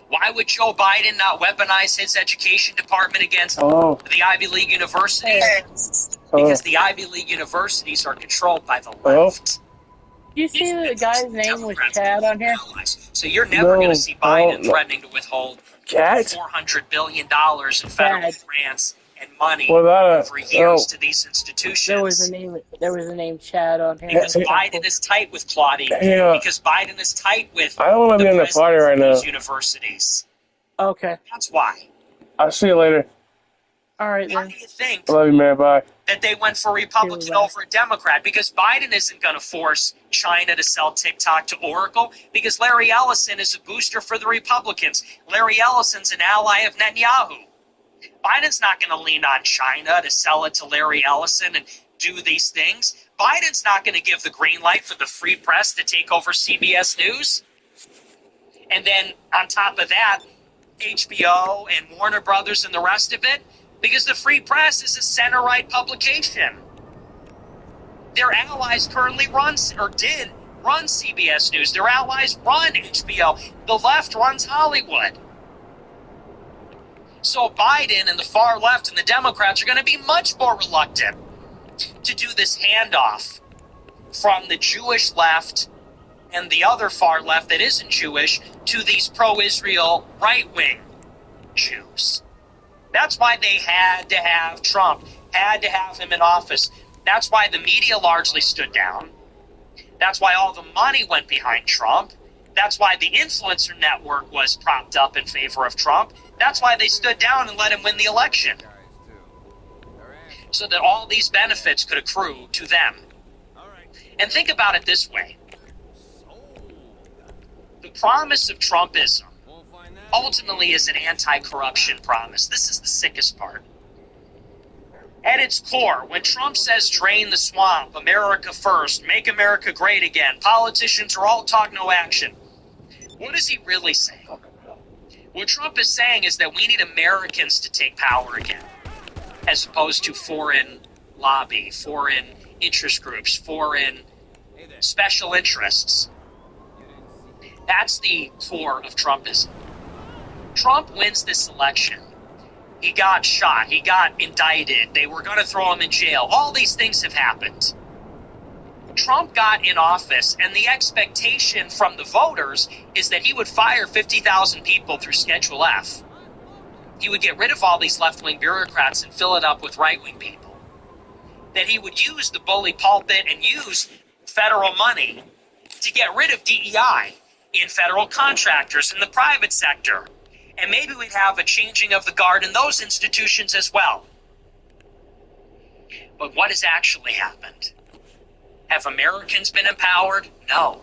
Speaker 1: Why would Joe Biden not weaponize his education department against the Ivy League universities? Because the Ivy League universities are controlled by the left.
Speaker 2: Do you see the guy's name was Chad on here?
Speaker 1: So you're never going to see Biden threatening to withhold $400 billion in federal grants and money for years to these institutions.
Speaker 2: There was a name Chad on here.
Speaker 1: Because Biden is tight with Claudine. Because Biden is tight with
Speaker 3: I don't want to be in the party right now.
Speaker 1: Universities.
Speaker 2: Okay.
Speaker 1: That's why.
Speaker 3: I'll see you later.
Speaker 2: All right,
Speaker 1: Why
Speaker 2: then.
Speaker 1: do you think
Speaker 3: Love you, man. Bye.
Speaker 1: that they went for Republican over a Democrat? Because Biden isn't going to force China to sell TikTok to Oracle, because Larry Ellison is a booster for the Republicans. Larry Ellison's an ally of Netanyahu. Biden's not going to lean on China to sell it to Larry Ellison and do these things. Biden's not going to give the green light for the free press to take over CBS News. And then on top of that, HBO and Warner Brothers and the rest of it, because the Free Press is a center-right publication. Their allies currently did run CBS News. Their allies run HBO. The left runs Hollywood. So Biden and the far left and the Democrats are going to be much more reluctant to do this handoff from the Jewish left and the other far left that isn't Jewish to these pro-Israel right-wing Jews. That's why they had to have Trump, had to have him in office. That's why the media largely stood down. That's why all the money went behind Trump. That's why the influencer network was propped up in favor of Trump. That's why they stood down and let him win the election. So that all these benefits could accrue to them. And think about it this way. The promise of Trumpism ultimately is an anti-corruption promise. This is the sickest part. At its core, when Trump says drain the swamp, America first, make America great again, politicians are all talk, no action, what is he really saying? What Trump is saying is that we need Americans to take power again, as opposed to foreign lobby, foreign interest groups, foreign special interests. That's the core of Trumpism. Trump wins this election. He got shot. He got indicted. They were going to throw him in jail. All these things have happened. Trump got in office, and the expectation from the voters is that he would fire 50,000 people through Schedule F. He would get rid of all these left-wing bureaucrats and fill it up with right-wing people. That he would use the bully pulpit and use federal money to get rid of DEI in federal contractors in the private sector. And maybe we'd have a changing of the guard in those institutions as well. But what has actually happened? Have Americans been empowered? No.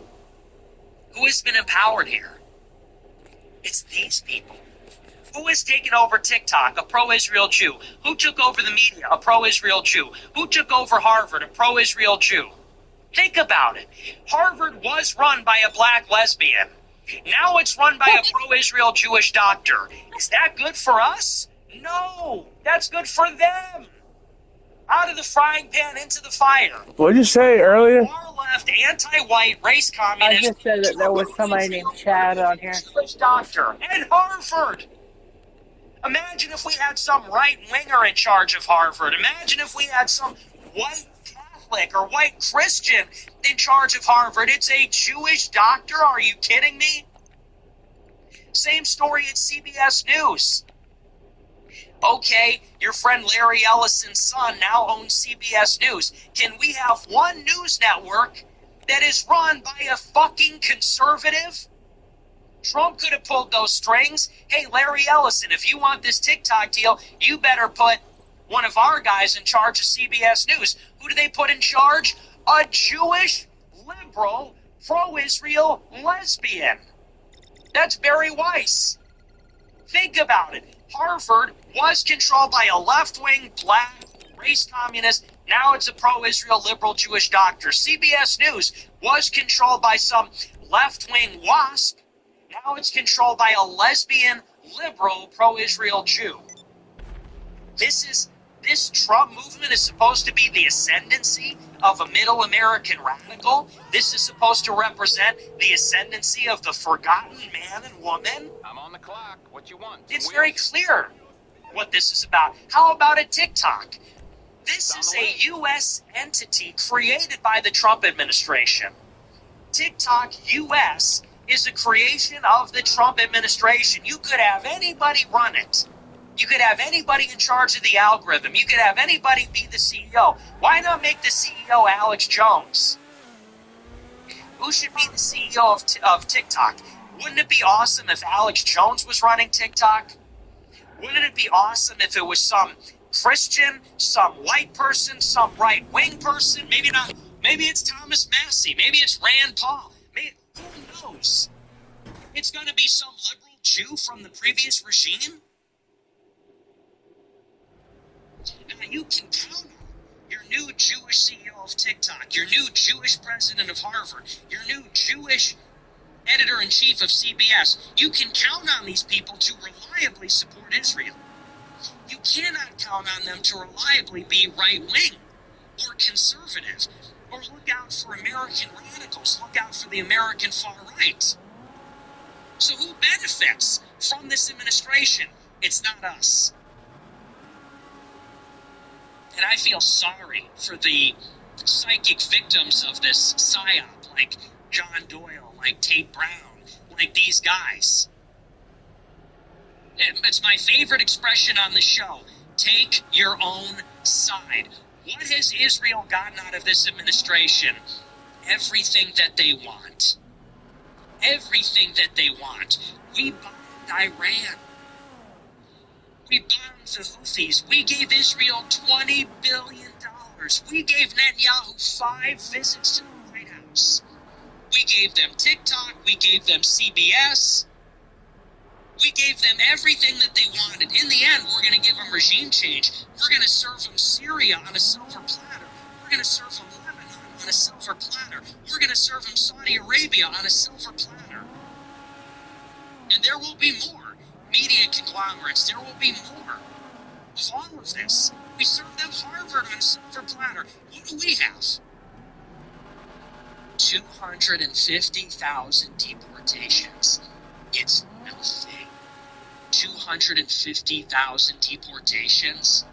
Speaker 1: Who has been empowered here? It's these people. Who has taken over TikTok? A pro-Israel Jew. Who took over the media? A pro-Israel Jew. Who took over Harvard? A pro-Israel Jew. Think about it. Harvard was run by a black lesbian. Now it's run by a pro-Israel Jewish doctor. Is that good for us? No. That's good for them. Out of the frying pan into the fire.
Speaker 3: What did you say earlier?
Speaker 1: Far left, anti-white, race communist.
Speaker 2: I just said that there was somebody named Chad on here.
Speaker 1: Jewish doctor at Harvard. Imagine if we had some right-winger in charge of Harvard. Imagine if we had some white Catholic or white Christian in charge of Harvard. It's a Jewish doctor? Are you kidding me? Same story at CBS News. Okay, your friend Larry Ellison's son now owns CBS News. Can we have one news network that is run by a fucking conservative? Trump could have pulled those strings. Hey, Larry Ellison, if you want this TikTok deal, you better put one of our guys in charge of CBS News. Who do they put in charge? A Jewish, liberal, pro-Israel lesbian. That's Barry Weiss. Think about it. Harvard was controlled by a left-wing, black, race communist. Now it's a pro-Israel, liberal, Jewish doctor. CBS News was controlled by some left-wing WASP. Now it's controlled by a lesbian, liberal, pro-Israel Jew. This This Trump movement is supposed to be the ascendancy of a middle American radical. This is supposed to represent the ascendancy of the forgotten man and woman.
Speaker 4: I'm on the clock. What you want?
Speaker 1: It's very clear what this is about. How about a TikTok? This is a U.S. entity created by the Trump administration. TikTok U.S. is a creation of the Trump administration. You could have anybody run it. You could have anybody in charge of the algorithm. You could have anybody be the CEO. Why not make the CEO Alex Jones? Who should be the CEO of TikTok? Wouldn't it be awesome if Alex Jones was running TikTok? Wouldn't it be awesome if it was some Christian, some white person, some right-wing person? Maybe not. Maybe it's Thomas Massey. Maybe it's Rand Paul. Who knows? It's going to be some liberal Jew from the previous regime? Now you can count on your new Jewish CEO of TikTok, your new Jewish president of Harvard, your new Jewish editor-in-chief of CBS. You can count on these people to reliably support Israel. You cannot count on them to reliably be right-wing or conservative or look out for American radicals, look out for the American far-right. So who benefits from this administration? It's not us. And I feel sorry for the psychic victims of this psyop, like John Doyle, like Tate Brown, like these guys. It's my favorite expression on the show. Take your own side. What has Israel gotten out of this administration? Everything that they want. Everything that they want. We bombed Iran. We bombed the Houthis. We gave Israel $20 billion. We gave Netanyahu 5 visits to the White House. We gave them TikTok. We gave them CBS. We gave them everything that they wanted. In the end, we're going to give them regime change. We're going to serve them Syria on a silver platter. We're going to serve them Lebanon on a silver platter. We're going to serve them Saudi Arabia on a silver platter. And there will be more media conglomerates. There will be more of all of this. We serve them Harvard on a silver platter. What do we have? 250,000 deportations. It's nothing. 250,000 deportations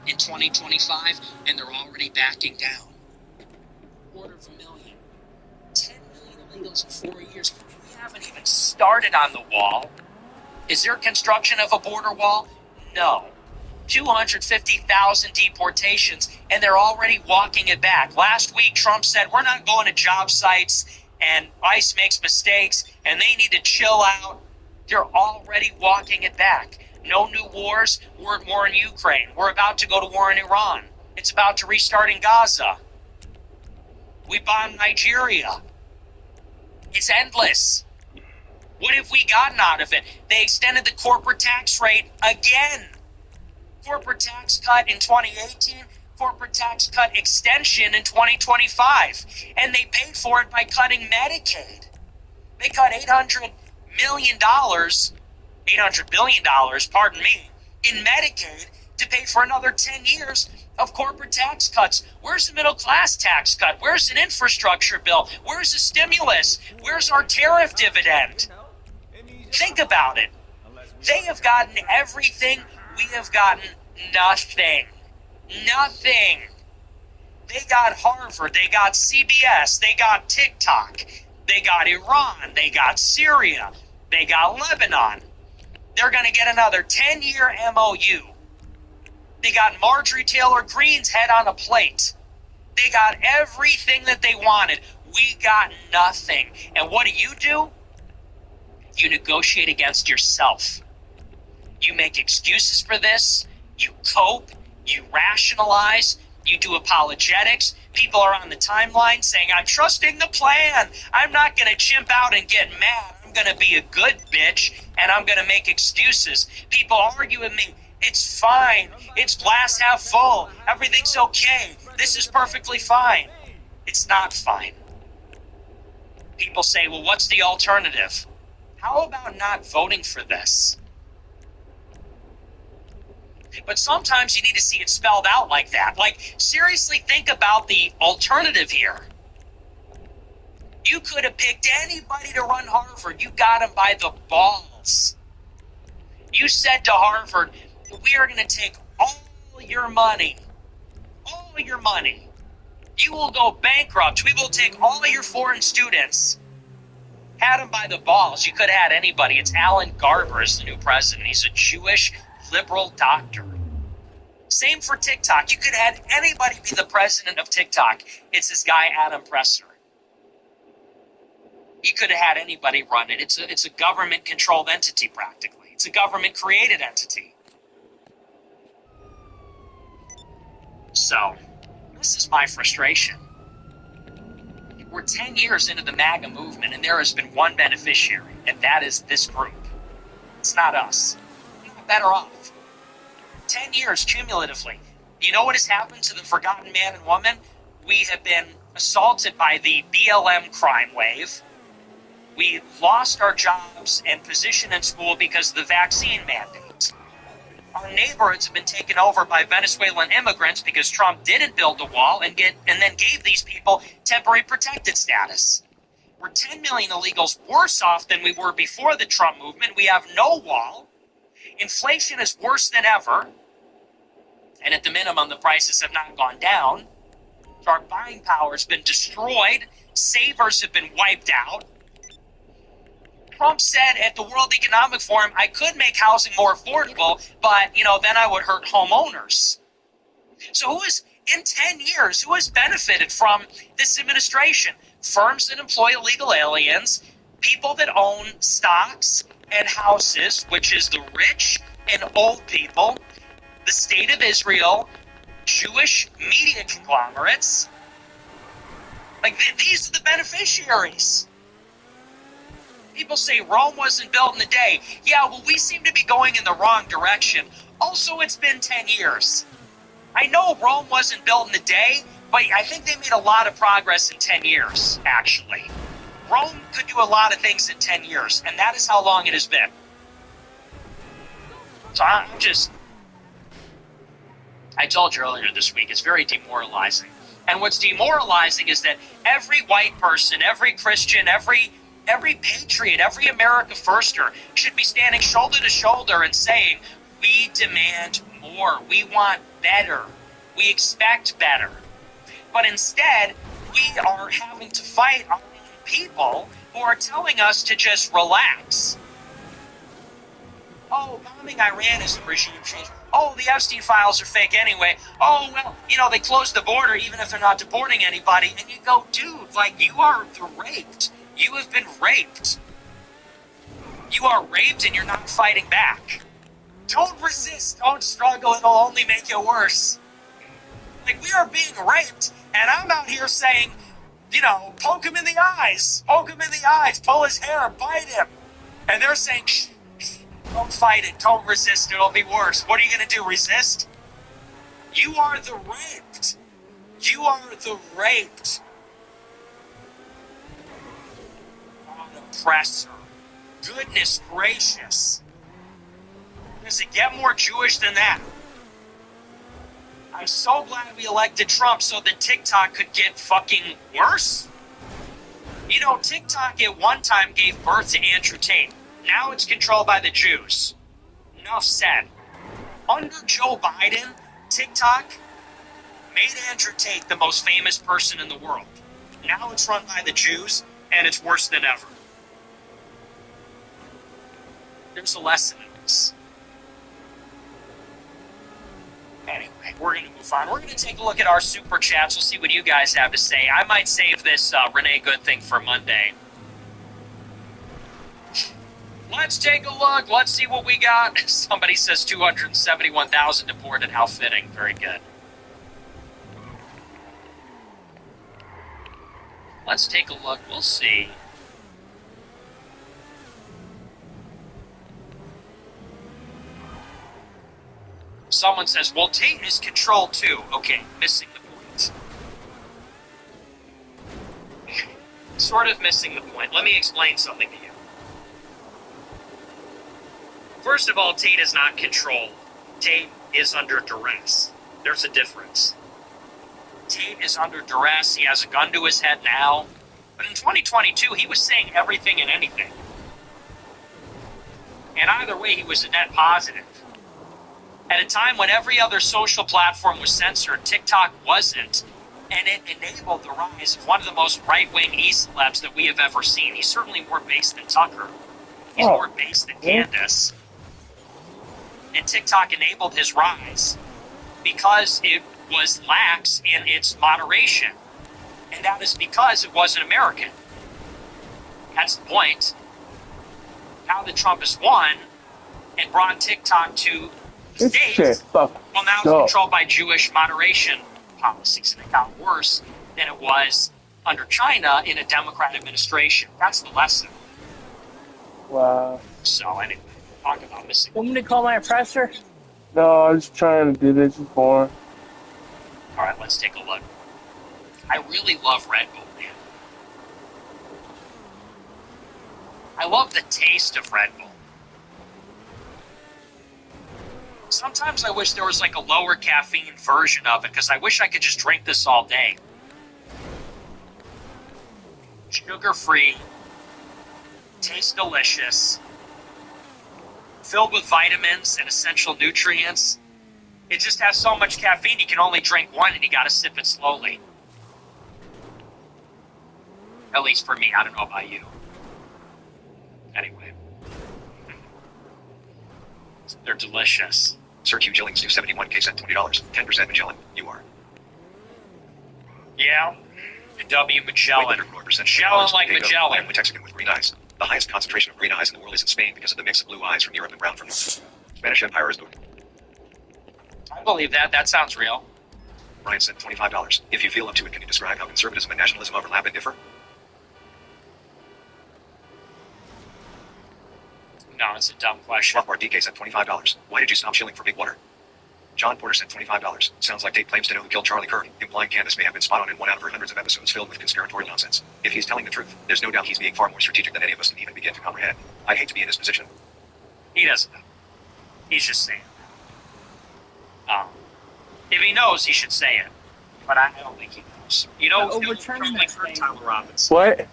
Speaker 1: in 2025, and they're already backing down. 250,000. 10 million illegals in 4 years. We haven't even started on the wall. Is there construction of a border wall? No. 250,000 deportations, and they're already walking it back. Last week, Trump said, we're not going to job sites, and ICE makes mistakes, and they need to chill out. They're already walking it back. No new wars. We're at war in Ukraine. We're about to go to war in Iran. It's about to restart in Gaza. We bombed Nigeria. It's endless. What have we gotten out of it? They extended the corporate tax rate again. Corporate tax cut in 2018, corporate tax cut extension in 2025. And they paid for it by cutting Medicaid. They cut $800 billion, pardon me, in Medicaid to pay for another 10 years of corporate tax cuts. Where's the middle class tax cut? Where's an infrastructure bill? Where's the stimulus? Where's our tariff dividend? Think about it. They have gotten everything. We have gotten nothing. Nothing. They got Harvard. They got CBS. They got TikTok. They got Iran. They got Syria. They got Lebanon. They're going to get another 10-year MOU. They got Marjorie Taylor Greene's head on a plate. They got everything that they wanted. We got nothing. And what do? You negotiate against yourself. You make excuses for this. You cope. You rationalize. You do apologetics. People are on the timeline saying, I'm trusting the plan. I'm not going to chimp out and get mad. I'm going to be a good bitch, and I'm going to make excuses. People argue with me. It's fine. It's glass half full. Everything's okay. This is perfectly fine. It's not fine. People say, well, what's the alternative? How about not voting for this? But sometimes you need to see it spelled out like that. Like, seriously, think about the alternative here. You could have picked anybody to run Harvard. You got him by the balls. You said to Harvard, we are going to take all your money. All your money. You will go bankrupt. We will take all of your foreign students. Had him by the balls. You could have had anybody. It's Alan Garber as the new president. He's a Jewish liberal doctor. Same for TikTok. You could have had anybody be the president of TikTok. It's this guy, Adam Presser. You could have had anybody run it. It's a government-controlled entity, practically. It's a government-created entity. So, this is my frustration. We're 10 years into the MAGA movement, and there has been one beneficiary, and that is this group. It's not us. We're not better off. 10 years cumulatively. You know what has happened to the forgotten man and woman? We have been assaulted by the BLM crime wave. We lost our jobs and position in school because of the vaccine mandate. Our neighborhoods have been taken over by Venezuelan immigrants because Trump didn't build the wall and then gave these people temporary protected status. We're 10 million illegals worse off than we were before the Trump movement. We have no wall. Inflation is worse than ever. And at the minimum, the prices have not gone down. So our buying power has been destroyed. Savers have been wiped out. Trump said at the World Economic Forum, I could make housing more affordable, but, then I would hurt homeowners. So in 10 years, who has benefited from this administration? Firms that employ illegal aliens, people that own stocks and houses, which is the rich and old people, the state of Israel, Jewish media conglomerates. Like, these are the beneficiaries. People say Rome wasn't built in a day. Yeah, well, we seem to be going in the wrong direction. Also, it's been 10 years. I know Rome wasn't built in a day, but I think they made a lot of progress in 10 years, actually. Rome could do a lot of things in 10 years, and that is how long it has been. So I told you earlier this week, it's very demoralizing. And what's demoralizing is that every white person, every Christian, every patriot, every America Firster should be standing shoulder to shoulder and saying, we demand more. We want better. We expect better. But instead, we are having to fight our own people who are telling us to just relax. Oh, bombing Iran is a regime change. Oh, the Epstein files are fake anyway. Oh, well, they closed the border even if they're not deporting anybody. And you go, dude, you are raped. You have been raped. You are raped and you're not fighting back. Don't resist. Don't struggle. It'll only make it worse. We are being raped. And I'm out here saying, poke him in the eyes. Poke him in the eyes. Pull his hair. Bite him. And they're saying, shh, don't fight it. Don't resist. It'll be worse. What are you going to do? Resist? You are the raped. You are the raped. Oppressor. Goodness gracious. Does it get more Jewish than that? I'm so glad we elected Trump so that TikTok could get fucking worse. TikTok at one time gave birth to Andrew Tate. Now it's controlled by the Jews. Enough said. Under Joe Biden, TikTok made Andrew Tate the most famous person in the world. Now it's run by the Jews, and it's worse than ever. There's a lesson in this. Anyway, we're going to move on. We're going to take a look at our super chats. We'll see what you guys have to say. I might save this Renee Good thing for Monday. Let's take a look. Let's see what we got. Somebody says 271,000 deported. How fitting. Very good. Let's take a look. We'll see. Someone says, well, Tate is controlled too. Okay, missing the point. Sort of missing the point. Let me explain something to you. First of all, Tate is not controlled. Tate is under duress. There's a difference. Tate is under duress. He has a gun to his head now. But in 2022, he was saying everything and anything. And either way, he was a net positive. At a time when every other social platform was censored, TikTok wasn't. And it enabled the rise of one of the most right-wing e-celebs that we have ever seen. He's certainly more based than Tucker. He's more based than Candace. And TikTok enabled his rise because it was lax in its moderation. And that is because it wasn't American. That's the point. Now that Trump has won and brought TikTok to the States, well, now it's controlled by Jewish moderation policies, and it got worse than it was under China in a Democrat administration. That's the lesson.
Speaker 3: Wow.
Speaker 1: So anyway, talk about missing.
Speaker 2: Want me to call my oppressor?
Speaker 3: No, I'm just trying to do this. It's boring.
Speaker 1: All right, let's take a look. I really love Red Bull, man. I love the taste of Red Bull. Sometimes I wish there was like a lower caffeine version of it, because I wish I could just drink this all day. Sugar-free, tastes delicious, filled with vitamins and essential nutrients. It just has so much caffeine, you can only drink one and you gotta sip it slowly. At least for me, I don't know about you. Anyway. They're delicious.
Speaker 5: Sir Q Jillings 271K sent $20. 10% Magellan. You are.
Speaker 1: Yeah. W. Magellan. Magellan like Magellan.
Speaker 5: I'm Mexican with green eyes. The highest concentration of green eyes in the world is in Spain because of the mix of blue eyes from Europe and brown from North. Spanish Empire is moving.
Speaker 1: I believe that. That sounds real.
Speaker 5: Brian sent $25. If you feel up to it, can you describe how conservatism and nationalism overlap and differ?
Speaker 1: No, it's a dumb question.
Speaker 5: Rothbard DK sent $25. Why did you stop shilling for Big Water? John Porter sent $25. Sounds like Tate claims to know who killed Charlie Kirk, implying Candace may have been spot on in one out of her hundreds of episodes filled with conspiratorial nonsense. If he's telling the truth, there's no doubt he's being far more strategic than any of us can even begin to comprehend. I hate to be in his position.
Speaker 1: He doesn't know. He's just saying that. If he knows, he should say it. But I don't think he knows. You know,
Speaker 2: overturn that thing.
Speaker 1: Tyler Robinson.
Speaker 3: What?
Speaker 2: You're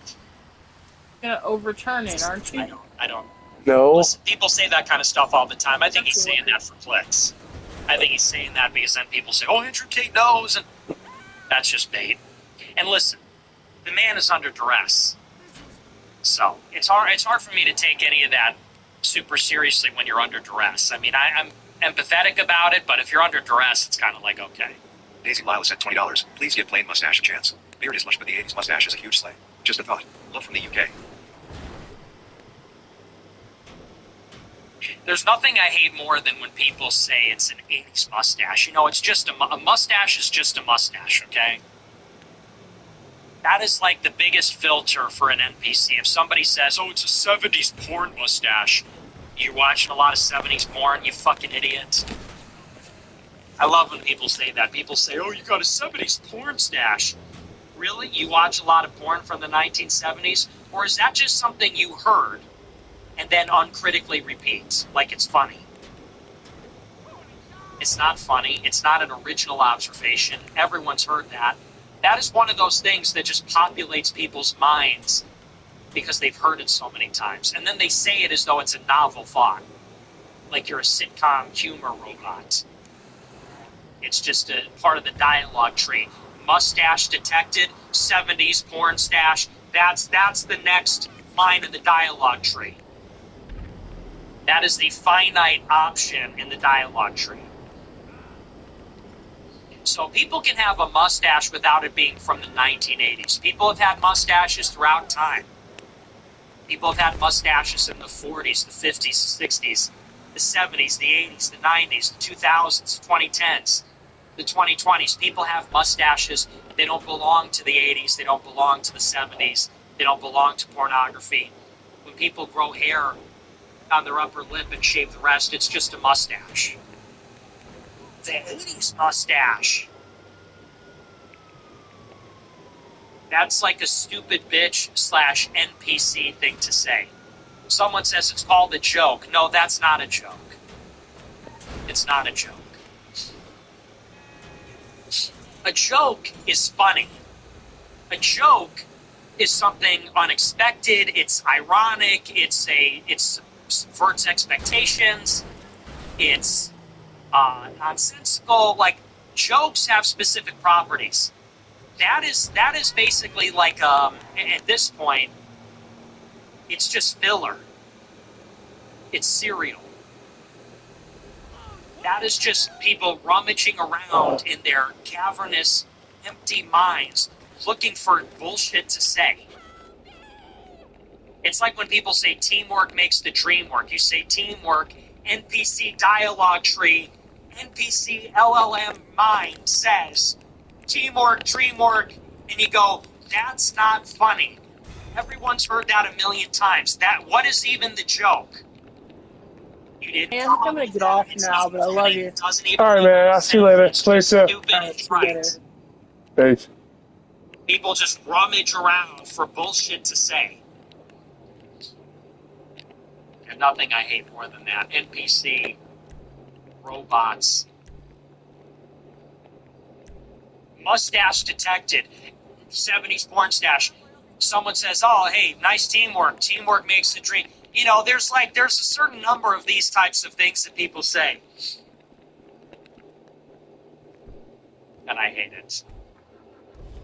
Speaker 2: gonna overturn it, aren't you?
Speaker 1: I don't.
Speaker 3: No.
Speaker 1: Listen, people say that kind of stuff all the time. I think he's saying that for clicks. I think he's saying that because then people say, "Oh, Andrew Tate knows," and that's just bait. And listen, the man is under duress, so it's hard. It's hard for me to take any of that super seriously when you're under duress. I mean, I'm empathetic about it, but if you're under duress, it's kind of like okay.
Speaker 5: Daisy Lyle sent $20. Please give plain mustache a chance. Beard is lush, but the 80s mustache is a huge slay. Just a thought. Love from the UK.
Speaker 1: There's nothing I hate more than when people say it's an 80s mustache. You know, it's just a mustache is just a mustache, okay? That is like the biggest filter for an NPC. If somebody says, oh, it's a 70s porn mustache, you're watching a lot of 70s porn, you fucking idiot. I love when people say that. People say, oh, you got a 70s porn stash. Really? You watch a lot of porn from the 1970s? Or is that just something you heard and then uncritically repeat like it's funny? It's not funny. It's not an original observation. Everyone's heard that. That is one of those things that just populates people's minds because they've heard it so many times. And then they say it as though it's a novel thought, like you're a sitcom humor robot. It's just a part of the dialogue tree. Mustache detected, 70s porn stash. That's the next line of the dialogue tree. That is the finite option in the dialogue tree. So people can have a mustache without it being from the 1980s. People have had mustaches throughout time. People have had mustaches in the 40s, the 50s, the 60s, the 70s, the 80s, the 90s, the 2000s, the 2010s, the 2020s. People have mustaches. They don't belong to the 80s. They don't belong to the 70s. They don't belong to pornography. When people grow hair on their upper lip and shave the rest, it's just a mustache. The 80s mustache. That's like a stupid bitch / NPC thing to say. Someone says it's called a joke. No, that's not a joke. It's not a joke. A joke is funny. A joke is something unexpected. It's ironic. It subverts expectations. It's nonsensical. Like, jokes have specific properties. That is basically like at this point, it's just filler. It's cereal. That is just people rummaging around in their cavernous, empty minds, looking for bullshit to say. It's like when people say teamwork makes the dream work. You say teamwork, NPC dialogue tree, NPC LLM mind says teamwork, dreamwork, and you go, that's not funny. Everyone's heard that a million times. What is even the joke? You didn't.
Speaker 2: Man, I'm gonna get off now, but I love you.
Speaker 3: All right, man. I'll see you later. Play safe.
Speaker 2: Right.
Speaker 3: Peace.
Speaker 1: People just rummage around for bullshit to say. And nothing I hate more than that. NPC, robots. Mustache detected. 70s porn stash. Someone says, oh, hey, nice teamwork. Teamwork makes the dream. You know, there's a certain number of these types of things that people say. And I hate it.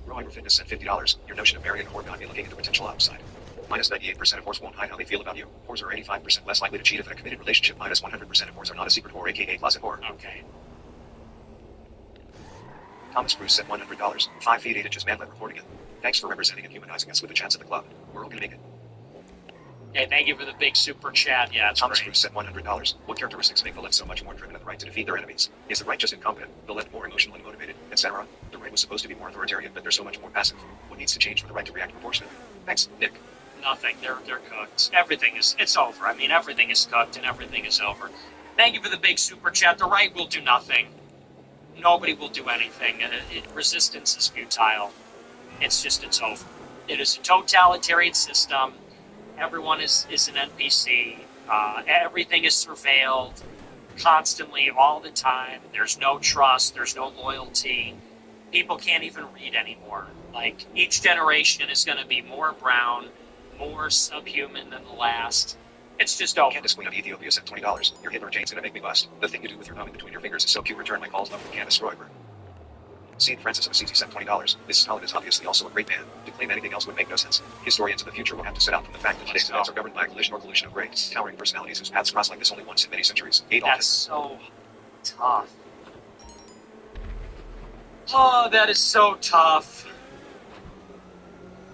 Speaker 5: Growing your fitness at $50. Your notion of marrying a whore got me looking at the potential upside. Minus 98% of whores won't hide how they feel about you. Whores are 85% less likely to cheat if in a committed relationship. Minus 100% of whores are not a secret whore, aka closet whore.
Speaker 1: Okay.
Speaker 5: Thomas Bruce said $100. 5 feet 8 inches man led reporting it. Thanks for representing and humanizing us with the chance at the club. We're all gonna make it.
Speaker 1: Hey, thank you for the big super chat. Yeah, it's
Speaker 5: Thomas
Speaker 1: great.
Speaker 5: Bruce said $100. What characteristics make the left so much more driven at the right to defeat their enemies? Is the right just incompetent, the left more emotional and motivated, etc.? The right was supposed to be more authoritarian, but they're so much more passive. What needs to change for the right to react proportionately? Thanks, Nick.
Speaker 1: Nothing. They're cooked. It's over. I mean, everything is cooked and everything is over. Thank you for the big super chat. The right will do nothing. Nobody will do anything. Resistance is futile. It's over. It is a totalitarian system. Everyone is an NPC. Everything is surveilled constantly, all the time. There's no trust. There's no loyalty. People can't even read anymore. Like, each generation is going to be more brown, more subhuman than the last. It's just over.
Speaker 5: Candace Queen of Ethiopia said $20. Your Hitler chain's gonna make me bust. The thing you do with your thumb in between your fingers is so cute. Return my calls love from Candace Royber. St. Francis of Assisi said $20. This Stalin is obviously also a great man. To claim anything else would make no sense. Historians of the future will have to set out from the fact that today's events are governed by a collision or collusion of great, towering personalities whose paths cross like this only once in many centuries.
Speaker 1: That's so tough. Oh, that is so tough.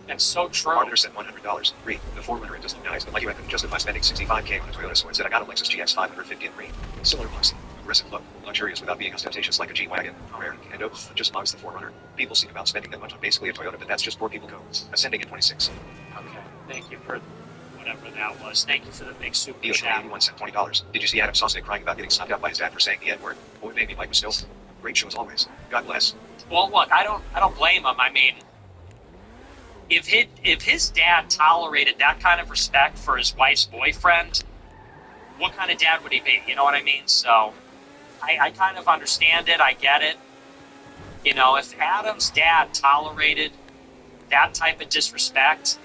Speaker 1: And so true.
Speaker 5: Arthur said $100. Read. The 4Runner, it does look nice, but like you, I couldn't justify spending $65K on a Toyota, so instead I got a Lexus GX 550 in green. Similar looks. Aggressive look. Luxurious without being ostentatious like a G-Wagon. Rare. And just loves the 4Runner. People seem about spending that much on basically a Toyota, but that's just poor people code. Ascending at 26.
Speaker 1: Okay. Thank you for whatever that was. Thank you for the big super chat.
Speaker 5: Eo81 said $20. Did you see Adam Sosnick crying about getting slapped out by his dad for saying the N-word? Boy, baby, Mike was still. Great show as always. God bless.
Speaker 1: Well, look, I don't blame him. I mean, if his dad tolerated that kind of respect for his wife's boyfriend, what kind of dad would he be? You know what I mean? So I kind of understand it. I get it. You know, if Adam's dad tolerated that type of disrespect,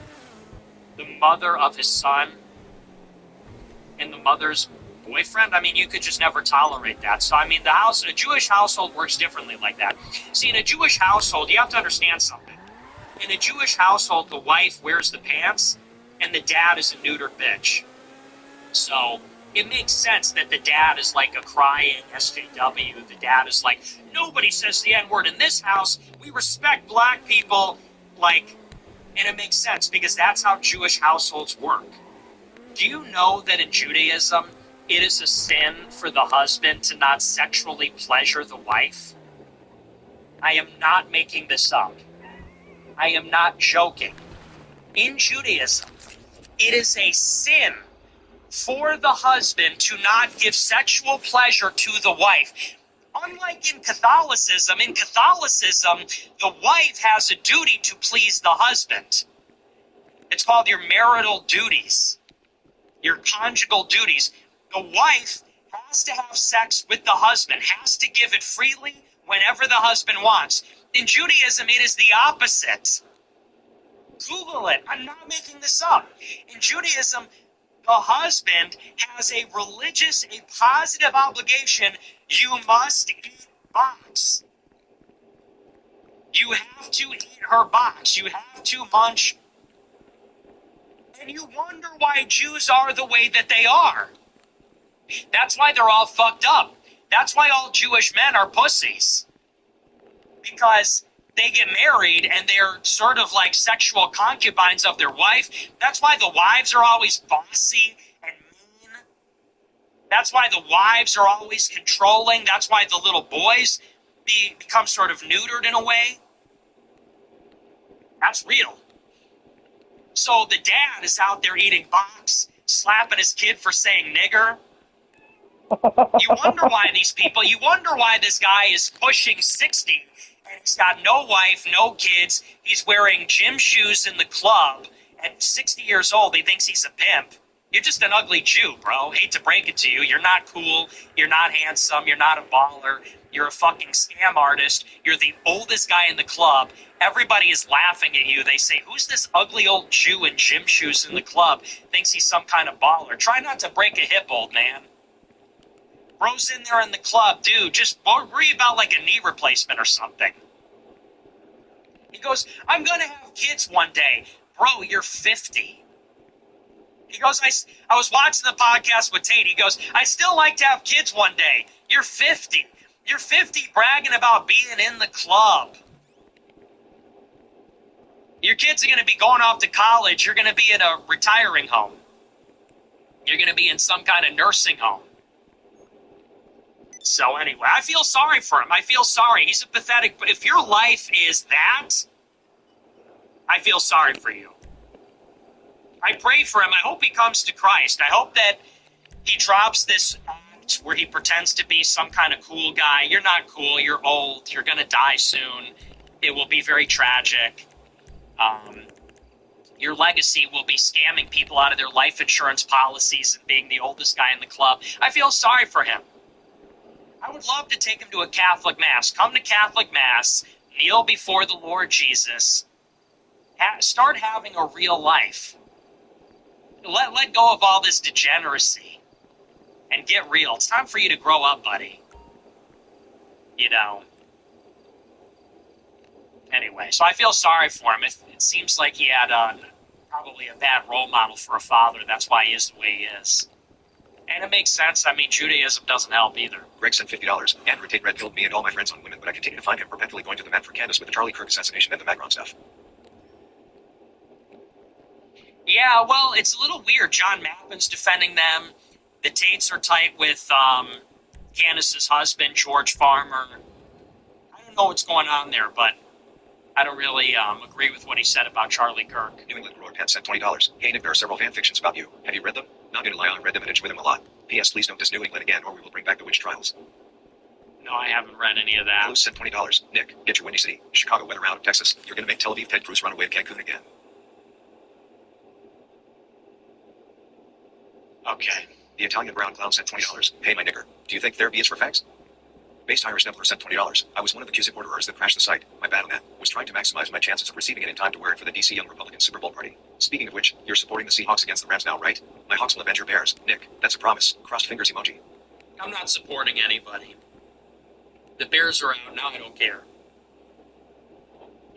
Speaker 1: the mother of his son and the mother's boyfriend, I mean, you could just never tolerate that. So, I mean, a Jewish household works differently like that. See, in a Jewish household, you have to understand something. In a Jewish household, the wife wears the pants, and the dad is a neutered bitch. So, it makes sense that the dad is like a crying SJW. The dad is like, nobody says the N-word in this house. We respect black people. Like, and it makes sense because that's how Jewish households work. Do you know that in Judaism, it is a sin for the husband to not sexually pleasure the wife? I am not making this up. I am not joking. In Judaism, it is a sin for the husband to not give sexual pleasure to the wife. Unlike in Catholicism, the wife has a duty to please the husband. It's called your marital duties, your conjugal duties. The wife has to have sex with the husband, has to give it freely whenever the husband wants. In Judaism, it is the opposite. Google it. I'm not making this up. In Judaism, the husband has a religious, a positive obligation. You must eat box. You have to eat her box. You have to munch. And you wonder why Jews are the way that they are. That's why they're all fucked up. That's why all Jewish men are pussies. Because they get married and they're sort of like sexual concubines of their wife. That's why the wives are always bossy and mean. That's why the wives are always controlling. That's why the little boys become sort of neutered in a way. That's real. So the dad is out there eating box, slapping his kid for saying nigger. You wonder why these people, you wonder why this guy is pushing 60 and he's got no wife, no kids. He's wearing gym shoes in the club. At 60 years old, he thinks he's a pimp. You're just an ugly Jew, bro. Hate to break it to you. You're not cool. You're not handsome. You're not a baller. You're a fucking scam artist. You're the oldest guy in the club. Everybody is laughing at you. They say, who's this ugly old Jew in gym shoes in the club? Thinks he's some kind of baller. Try not to break a hip, old man. Bro's in there in the club, dude, just worry about like a knee replacement or something. He goes, I'm going to have kids one day. Bro, you're 50. He goes, I was watching the podcast with Tate. He goes, I still like to have kids one day. You're 50. You're 50 bragging about being in the club. Your kids are going to be going off to college. You're going to be in a retiring home. You're going to be in some kind of nursing home. So anyway, I feel sorry for him. I feel sorry. He's a pathetic. If your life is that, I feel sorry for you. I pray for him. I hope he comes to Christ. I hope that he drops this act where he pretends to be some kind of cool guy. You're not cool. You're old. You're going to die soon. It will be very tragic. Your legacy will be scamming people out of their life insurance policies and being the oldest guy in the club. I feel sorry for him. I would love to take him to a Catholic Mass. Come to Catholic Mass, kneel before the Lord Jesus, start having a real life. Let go of all this degeneracy and get real. It's time for you to grow up, buddy. You know. Anyway, so I feel sorry for him. It seems like he had probably a bad role model for a father. That's why he is the way he is. And it makes sense. I mean, Judaism doesn't help either.
Speaker 5: Greg sent $50. Andrew Tate Red killed me and all my friends on women, but I continue to find him perpetually going to the mat for Candace with the Charlie Kirk assassination and the Macron stuff.
Speaker 1: Yeah, well, it's a little weird. John Mappin's defending them. The Tates are tight with Candace's husband, George Farmer. I don't know what's going on there, but I don't really agree with what he said about Charlie Kirk.
Speaker 5: New England Roar Pet sent $20. Hey Nick, there are several fan fictions about you. Have you read them? Not gonna lie, I read them and enjoy them a lot. P.S. Please don't diss New England again or we will bring back the witch trials.
Speaker 1: No, I haven't read any of that.
Speaker 5: Blues sent $20. Nick, get your Windy City, Chicago weather out of Texas. You're gonna make Tel Aviv Ted Cruz run away to Cancun again.
Speaker 1: Okay.
Speaker 5: The Italian Brown Clown sent $20. Hey my nigger, do you think therapy is for fags? Based Irish Templar sent $20. I was one of the Cusick orderers that crashed the site. My bad on that. Was trying to maximize my chances of receiving it in time to wear it for the DC Young Republican Super Bowl party. Speaking of which, you're supporting the Seahawks against the Rams now, right? My Hawks will avenge your Bears. Nick, that's a promise. Crossed fingers emoji.
Speaker 1: I'm not supporting anybody. The Bears are out. Now I don't care.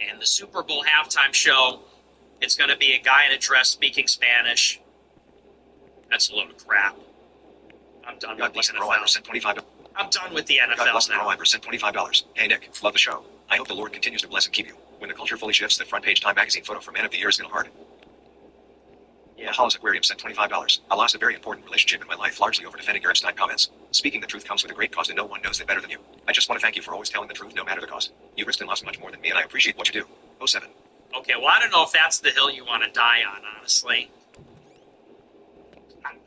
Speaker 1: And the Super Bowl halftime show, it's going to be a guy in a dress speaking Spanish. That's a load of crap. I'm done
Speaker 5: God
Speaker 1: with
Speaker 5: bless
Speaker 1: the
Speaker 5: the Pro
Speaker 1: NFL.
Speaker 5: sent $25.
Speaker 1: I'm done with the
Speaker 5: God bless
Speaker 1: NFL
Speaker 5: the Pro
Speaker 1: now.
Speaker 5: sent $25. Hey Nick, love the show. I hope the Lord continues to bless and keep you. When the culture fully shifts, the front page Time magazine photo for Man of the Year is gonna hard.
Speaker 1: Yeah.
Speaker 5: Hollis Aquarium sent $25. I lost a very important relationship in my life largely over defending Garrett Stein comments. Speaking the truth comes with a great cost and no one knows it better than you. I just want to thank you for always telling the truth no matter the cost. You risked and lost much more than me and I appreciate what you do. 07.
Speaker 1: Okay, well, I don't know if that's the hill you want to die on, honestly.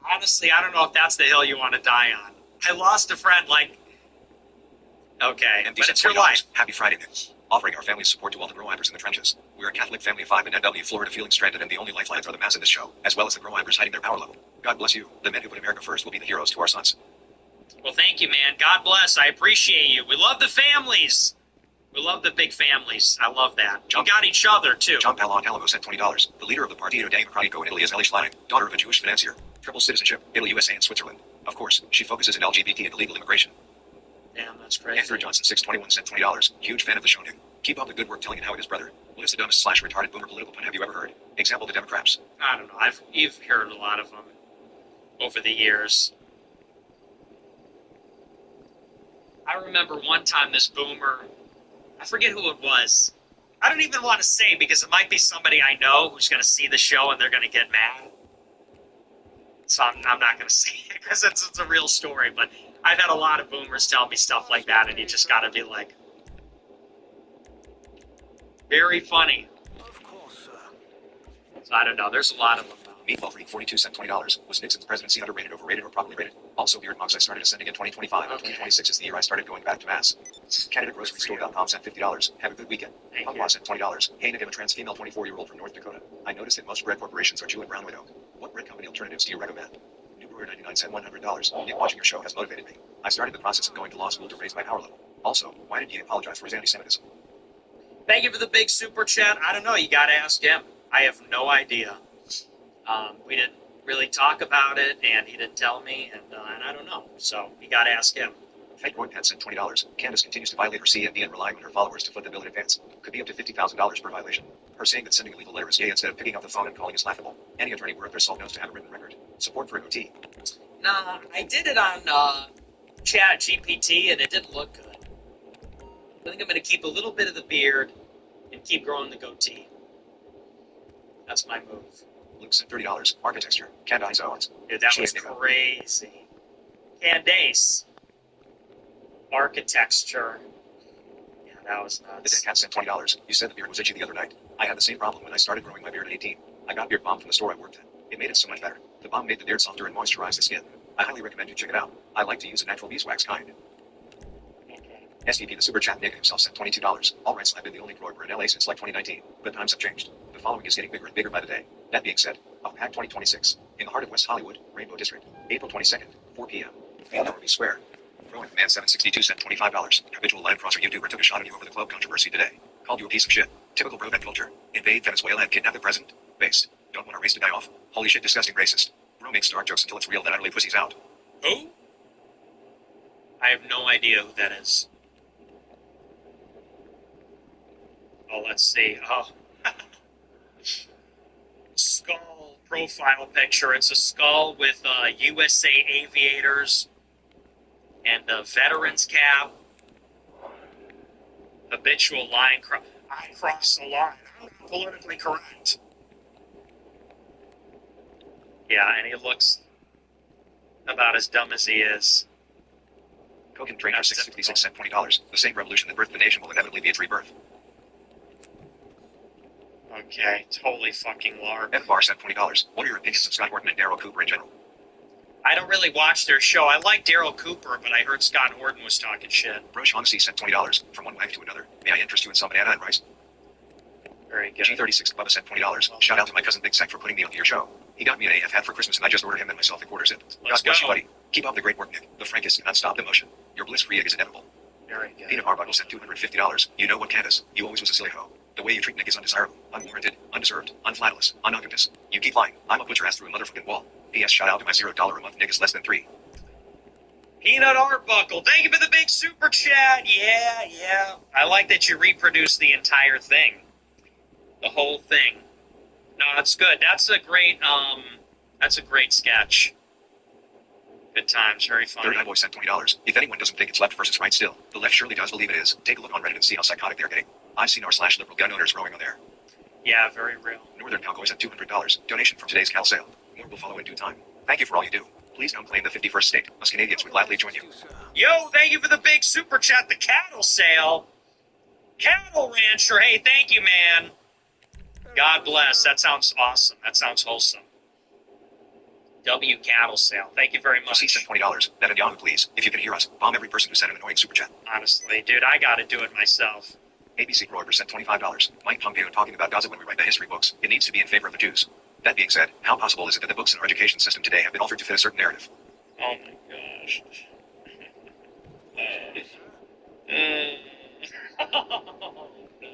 Speaker 1: Honestly, I don't know if that's the hill you want to die on. I lost a friend, like... Okay,
Speaker 5: And
Speaker 1: but it's your life.
Speaker 5: Happy Friday, Nick. Offering our family's support to all the Grow-Ibers in the trenches. We're a Catholic family of 5 in NW, Florida, feeling stranded, and the only lifelines are the mass in this show, as well as the Grow-Ibers hiding their power level. God bless you. The men who put America first will be the heroes to our sons.
Speaker 1: Well, thank you, man. God bless. I appreciate you. We love the families. We love the big families. I love that. We got each other, too.
Speaker 5: John Paolo sent $20. The leader of the Partito Democratico in Italy is Ellie Schlein, daughter of a Jewish financier. Triple citizenship, Italy, USA, and Switzerland. Of course, she focuses on LGBT and illegal immigration.
Speaker 1: Damn, that's crazy.
Speaker 5: Andrew Johnson, 621, sent $20. Huge fan of the show, Nick. Keep up the good work telling it how it is, brother. What is the dumbest / retarded boomer political pun have you ever heard? Example, the Democrats.
Speaker 1: I don't know. You've heard a lot of them over the years. I remember one time this boomer, I forget who it was. I don't even want to say because it might be somebody I know who's going to see the show and they're going to get mad. So I'm not going to say it because it's a real story. But I've had a lot of boomers tell me stuff like that, and you just got to be like, very funny.
Speaker 4: Of course, sir.
Speaker 1: So I don't know. There's a lot of them.
Speaker 5: Meatball Freak 42 sent $20. Was Nixon's presidency underrated, overrated, or properly rated? Also, Beard Mugs, I started ascending in 2025, and 2026 is the year I started going back to mass. CanadaGroceryStore.com sent $50. Have a good weekend. Punkwa sent $20. Hey, Nick, I'm a trans female 24-year-old from North Dakota. I noticed that most bread corporations are Jew and Brown Widow. What bread company alternatives do you recommend? New Brewer 99 sent $100. Nick, watching your show has motivated me. I started the process of going to law school to raise my power level. Also, why did he apologize for his anti-Semitism?
Speaker 1: Thank you for the big super chat. I don't know. You got to ask him. I have no idea. We didn't really talk about it, and he didn't tell me, and I don't know. So you got to ask him.
Speaker 5: Fake Roy Pet sent $20. Candace continues to violate her CMD and relying on her followers to foot the bill in advance. Could be up to $50,000 per violation. Her saying that sending a legal letter is gay instead of picking up the phone and calling is laughable. Any attorney worth their salt knows to have a written record. Support for goatee.
Speaker 1: Nah, I did it on Chat GPT, and it didn't look good. I think I'm going to keep a little bit of the beard and keep growing the goatee. That's my move.
Speaker 5: Luke sent $30. Architecture. Candace Owens.
Speaker 1: Dude, that was crazy. Candace. Architecture. Yeah, that was
Speaker 5: The
Speaker 1: nuts.
Speaker 5: Dead Cat sent $20. You said the beard was itchy the other night. I had the same problem when I started growing my beard at 18. I got Beard Balm from the store I worked at. It made it so much better. The balm made the beard softer and moisturized the skin. I highly recommend you check it out. I like to use a natural beeswax kind. SVP the Super Chat Nick himself sent $22. Alright, so I've been the only grower in LA since like 2019, but times have changed. The following is getting bigger and bigger by the day. That being said, Pack 2026, in the heart of West Hollywood, Rainbow District, April 22nd, 4 p.m. Field Overview Square. Rowan Man 762 sent $25. Habitual line crosser YouTuber took a shot at you over the club controversy today. Called you a piece of shit. Typical bro culture. Invade Venezuela and kidnap the president. Based. Don't want to race the guy off. Holy shit, disgusting racist. Bro makes dark jokes until it's real, then utterly pussies out.
Speaker 1: Who? I have no idea who that is. Oh, let's see. Oh. Skull profile picture. It's a skull with USA Aviators and a veteran's cap. Habitual line. I cross the line. I'm not politically correct. Yeah, and he looks about as dumb as he is.
Speaker 5: Kogan Trainer 656 sent $20. The same revolution that birthed the nation will inevitably be its rebirth.
Speaker 1: Okay, totally fucking larp.
Speaker 5: F Bar sent $20. What are your opinions of Scott Horton and Daryl Cooper in general?
Speaker 1: I don't really watch their show. I like Daryl Cooper, but I heard Scott Horton was talking shit.
Speaker 5: Bro Shaughnessy sent $20. From one wife to another. May I interest you in some banana and rice?
Speaker 1: Very good.
Speaker 5: G36 Bubba sent $20. Shout out to my cousin Big Sack for putting me onto your show. He got me an AF hat for Christmas and I just ordered him and myself a quarter zip.
Speaker 1: Let's
Speaker 5: God bless you,
Speaker 1: go.
Speaker 5: buddy. Keep up the great work, Nick. The frankest and unstopped emotion. Your bliss-free egg is inevitable.
Speaker 1: Very good.
Speaker 5: Peanut Arbuckle sent $250. You know what, Candace? You always was a silly hoe. The way you treat Nick is undesirable, unwarranted, undeserved, unflatless, unognatous. You keep lying. I'm gonna put your ass through a motherfucking wall. P.S. Shout out to my $0 a month Nick is less than 3.
Speaker 1: Peanut Arbuckle, thank you for the big super chat. Yeah. I like that you reproduced the entire thing. The whole thing. No, that's good. That's a great sketch. Good times, very funny.
Speaker 5: Third Eye Boy sent $20. If anyone doesn't think it's left versus right still, the left surely does believe it is. Take a look on Reddit and see how psychotic they're getting. I've seen r/liberal gun owners growing on there.
Speaker 1: Yeah, very real.
Speaker 5: Northern Cowboy sent $200. Donation from today's Cal sale. More will follow in due time. Thank you for all you do. Please don't claim the 51st state. Us Canadians would gladly join you.
Speaker 1: Yo, thank you for the big super chat. The cattle sale. Cattle rancher. Hey, thank you, man. God bless. That sounds awesome. That sounds wholesome. W cattle sale. Thank you very much.
Speaker 5: He sent $20. Netanyahu, please. If you can hear us, bomb every person who sent an annoying super chat.
Speaker 1: Honestly, dude, I gotta do it myself.
Speaker 5: ABC Grover sent $25. Mike Pompeo talking about Gaza when we write the history books. It needs to be in favor of the Jews. That being said, how possible is it that the books in our education system today have been altered to fit a certain narrative?
Speaker 1: Oh my gosh. Oh, no.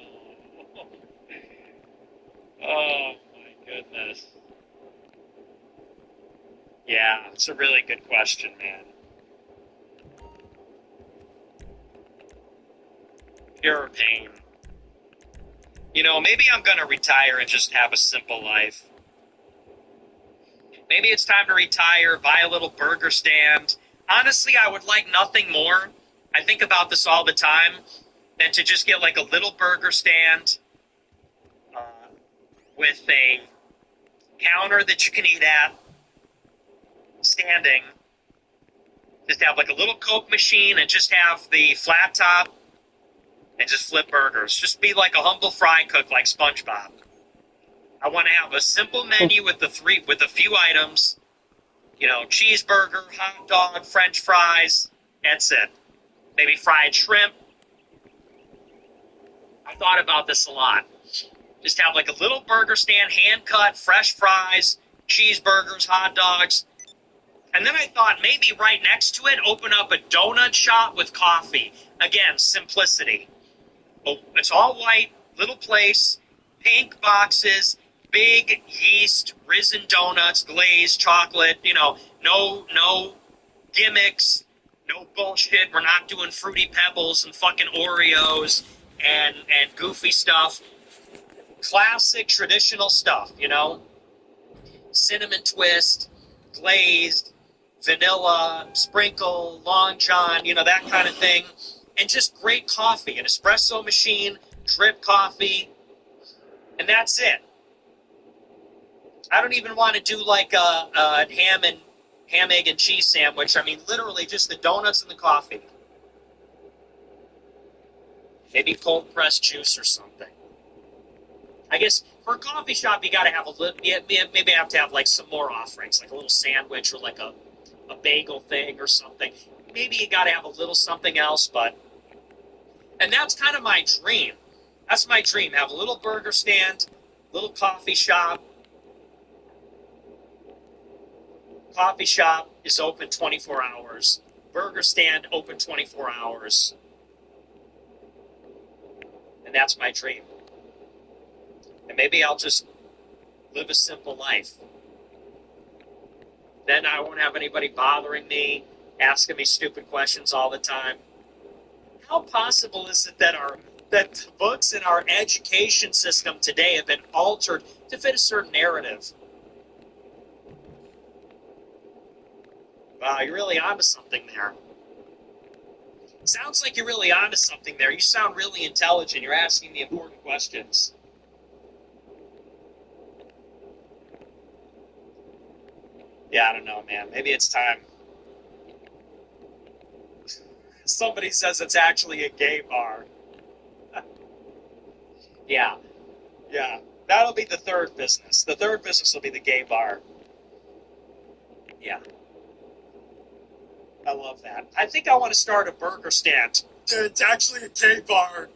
Speaker 1: Oh, my goodness. Yeah, it's a really good question, man. Pure pain. You know, maybe I'm going to retire and just have a simple life. Maybe it's time to retire, buy a little burger stand. Honestly, I would like nothing more. I think about this all the time, than to just get like a little burger stand with a counter that you can eat at, standing. Just have like a little Coke machine and just have the flat top and just flip burgers. Just be like a humble fry cook like SpongeBob. I want to have a simple menu with a few items. You know, cheeseburger, hot dog, French fries. That's it. Maybe fried shrimp. I thought about this a lot. Just have like a little burger stand, hand cut, fresh fries, cheeseburgers, hot dogs. And then I thought maybe right next to it, open up a donut shop with coffee. Again, simplicity. Oh, it's all white, little place, pink boxes, big yeast, risen donuts, glazed chocolate, you know, no gimmicks, no bullshit. We're not doing Fruity Pebbles and fucking Oreos and goofy stuff. Classic, traditional stuff, you know? Cinnamon twist, glazed, vanilla, sprinkle, Long John, you know, that kind of thing. And just great coffee, an espresso machine, drip coffee, and that's it. I don't even want to do like a ham, egg, and cheese sandwich. I mean, literally just the donuts and the coffee. Maybe cold pressed juice or something. I guess for a coffee shop, you got to have a little. Maybe I have to have like some more offerings, like a little sandwich or like a bagel thing or something. Maybe you got to have a little something else, and that's kind of my dream. That's my dream. Have a little burger stand, little coffee shop. Coffee shop is open 24 hours. Burger stand open 24 hours. And that's my dream. And maybe I'll just live a simple life. Then I won't have anybody bothering me, asking me stupid questions all the time. How possible is it that the books in our education system today have been altered to fit a certain narrative? Wow, you're really onto something there. Sounds like you're really onto something there. You sound really intelligent. You're asking the important questions. Yeah, I don't know, man. Maybe it's time. Somebody says it's actually a gay bar. Yeah. That'll be the third business. The third business will be the gay bar. Yeah. I love that. I think I want to start a burger stand. It's actually a gay bar.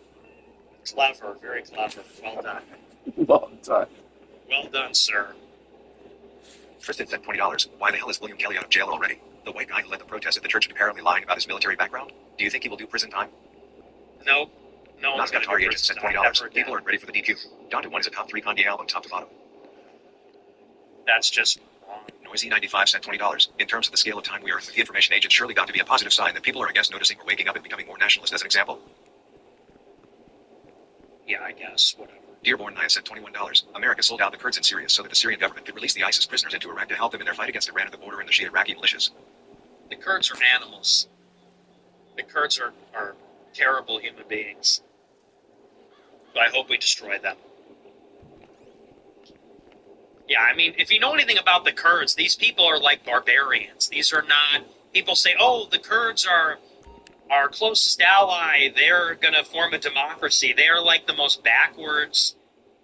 Speaker 1: Clever. Very clever. Well done.
Speaker 3: Well done.
Speaker 1: Well done, sir.
Speaker 5: Tristan sent $20. Why the hell is William Kelly out of jail already? The white guy who led the protest at the church apparently lying about his military background? Do you think he will do prison time?
Speaker 1: Nope. No one's going to
Speaker 5: Atari
Speaker 1: do
Speaker 5: agent sent $20. People aren't ready for the DQ. Dante 1 is a top 3 Kanye album top to bottom.
Speaker 1: That's just wrong.
Speaker 5: Noisy95 sent $20. In terms of the scale of time we are with the information age, it's surely got to be a positive sign that people are, I guess, noticing or waking up and becoming more nationalist as an example.
Speaker 1: Yeah, I guess. Whatever.
Speaker 5: Dearborn Naya sent $21. America sold out the Kurds in Syria so that the Syrian government could release the ISIS prisoners into Iraq to help them in their fight against Iran at the border and the Shia Iraqi militias.
Speaker 1: The Kurds are animals. The Kurds are terrible human beings. But I hope we destroy them. Yeah, I mean, if you know anything about the Kurds, these people are like barbarians. These are not... People say, oh, the Kurds are our closest ally. They're going to form a democracy. They are like the most backwards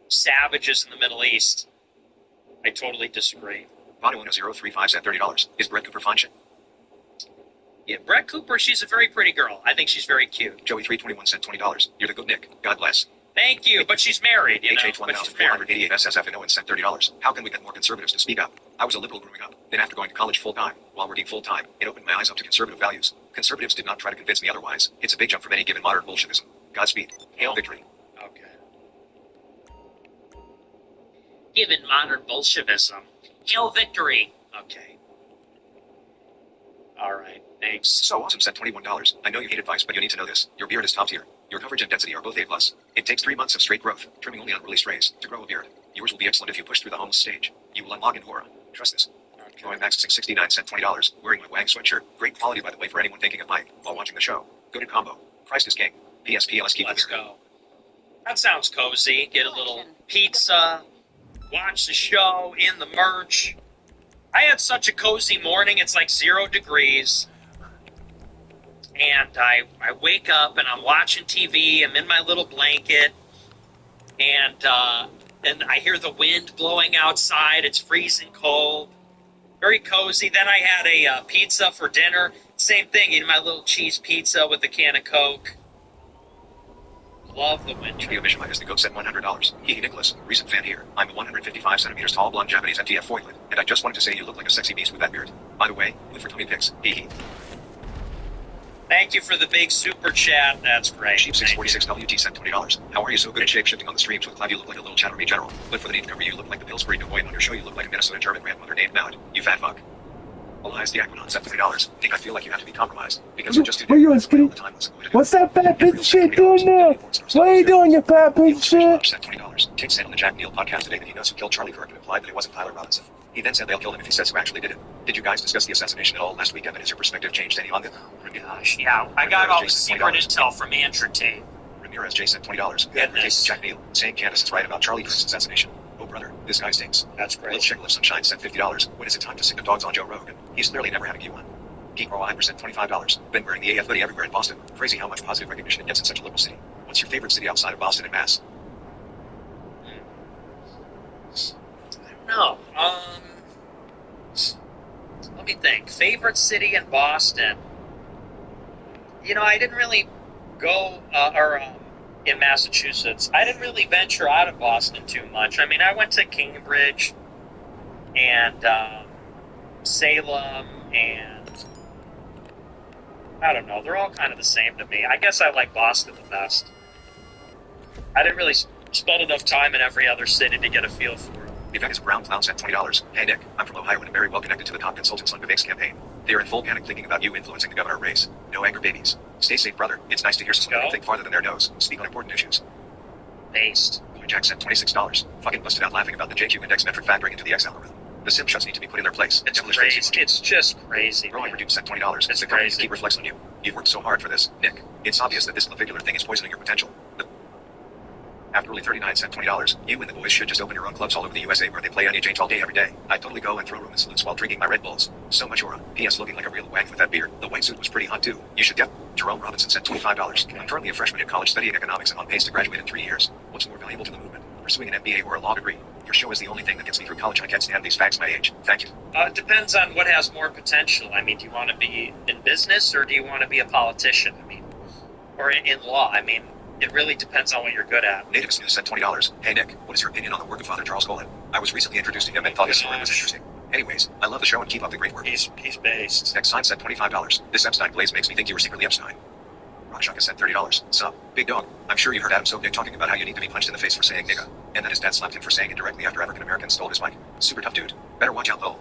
Speaker 1: savages in the Middle East. I totally disagree.
Speaker 5: Vado1035 sent $30. Is Brett Cooper fine shit?
Speaker 1: Yeah, Brett Cooper, she's a very pretty girl. I think she's very cute.
Speaker 5: Joey321 sent $20. You're the good Nick. God bless.
Speaker 1: Thank you, but she's married, you know.
Speaker 5: HH1488 SSF and Owen sent $30. How can we get more conservatives to speak up? I was a liberal growing up. Then after going to college full-time, while working full-time, it opened my eyes up to conservative values. Conservatives did not try to convince me otherwise. It's a big jump from any given modern Bolshevism. Godspeed. Hail victory.
Speaker 1: Okay. Given modern Bolshevism, hail victory. Okay. All right, thanks.
Speaker 5: So awesome sent $21. I know you hate advice, but you need to know this. Your beard is top tier. Your coverage and density are both A+. It takes 3 months of straight growth, trimming only unreleased rays, to grow a beard. Yours will be excellent if you push through the homeless stage. You will unlock an aura. Trust this. Going back to 69 cent $20. Wearing my Wang sweatshirt. Great quality, by the way, for anyone thinking of buying while watching the show. Good in combo. Christ is king. PSPLS keep
Speaker 1: Let's
Speaker 5: the beard.
Speaker 1: go. That sounds cozy. Get a little pizza, watch the show, in the merch. I had such a cozy morning. It's like 0 degrees. And I wake up and I'm watching TV. I'm in my little blanket. And I hear the wind blowing outside. It's freezing cold. Very cozy. Then I had a pizza for dinner. Same thing, eating my little cheese pizza with a can of Coke. Love the winter.
Speaker 5: Video Mission minus the goat sent $100. Hee Nicholas, recent fan here. I'm a 155 centimeters tall blonde Japanese MTF foilet, and I just wanted to say you look like a sexy beast with that beard. By the way, good for Tony Pics. Hee hee.
Speaker 1: Thank you for the big super chat. That's great.
Speaker 5: Sheep 646 WT sent $20. How are you so good at shape shifting on the streams with Clive? You look like a little Chattery general. But for the need to cover you look like the Pillsbury Boy, and on your show you look like a Minnesota German grandmother named Mallard. You fat fuck. Elias the Aquanon sent $30. Think I feel like you have to be compromised because you're just too
Speaker 3: What are you doing,
Speaker 5: all the
Speaker 3: Skinny?
Speaker 5: time.
Speaker 3: What's that fat piece of shit doing there? What are you doing, you fat piece of shit?
Speaker 5: Sent $20. Tig said on the Jack Neal podcast today that he knows who killed Charlie Kirk and implied that it wasn't Tyler Robinson. He then said they'll kill him if he says who actually did it. Did you guys discuss the assassination at all last week, Evan? Has your perspective changed any on it?
Speaker 1: Gosh, yeah. I got all the secret intel from Andrew Tate.
Speaker 5: Ramirez J sent $20.
Speaker 1: Goodness.
Speaker 5: Jack Neal saying Candace is right about Charlie Kirk's assassination. Oh brother, this guy stinks.
Speaker 1: That's great.
Speaker 5: Little Chickle of Sunshine sent $50. When is it time to sick of dogs on Joe Rogan? He's clearly never having you on. Geek Roy sent $25. Been wearing the AF hoodie everywhere in Boston. Crazy how much positive recognition it gets in such a liberal city. What's your favorite city outside of Boston and Mass?
Speaker 1: No. Let me think. Favorite city in Boston? You know, I didn't really go, in Massachusetts. I didn't really venture out of Boston too much. I mean, I went to Cambridge and Salem and I don't know. They're all kind of the same to me. I guess I like Boston the best. I didn't really spend enough time in every other city to get a feel for it.
Speaker 5: Vivek Brown Clown sent $20. Hey Nick, I'm from Ohio and am very well connected to the top consultants on Vivek's campaign. They are in full panic thinking about you influencing the governor race. No anger babies. Stay safe, brother. It's nice to hear someone who can think farther than their nose. Speak on important issues.
Speaker 1: Based.
Speaker 5: Jack sent $26. Fucking busted out laughing about the JQ index metric factoring into the X algorithm. The sim shots need to be put in their place.
Speaker 1: It's crazy. It's just crazy.
Speaker 5: Growing Reduced sent $20.
Speaker 1: It's
Speaker 5: the company
Speaker 1: crazy.
Speaker 5: keep reflects on you. You've worked so hard for this, Nick. It's obvious that this clavicular thing is poisoning your potential. After only 39 cent $20, you and the boys should just open your own clubs all over the USA where they play Anya James all day every day. I'd totally go and throw Roman salutes while drinking my Red Bulls. So much aura. P.S. looking like a real wang with that beard. The white suit was pretty hot too. You should get. Jerome Robinson sent $25. I'm currently a freshman in college studying economics and on pace to graduate in 3 years. What's more valuable to the movement? Pursuing an MBA or a law degree? Your show is the only thing that gets me through college. I can't stand these fags my age. Thank you.
Speaker 1: It depends on what has more potential. I mean, do you want to be in business or do you want to be a politician? I mean, or in law? I mean, it really depends on what you're good at.
Speaker 5: Native Snooze sent $20. Hey Nick, what is your opinion on the work of Father Charles Colin? I was recently introduced to him and thought his story was interesting. Anyways, I love the show and keep up the great work.
Speaker 1: He's based.
Speaker 5: Next sign sent $25. This Epstein blaze makes me think you were secretly Epstein. Rockshaka sent $30. Sup, big dog. I'm sure you heard Adam Sobnick talking about how you need to be punched in the face for saying nigga, and that his dad slapped him for saying it directly after African Americans stole his mic. Super tough dude. Better watch out, lol.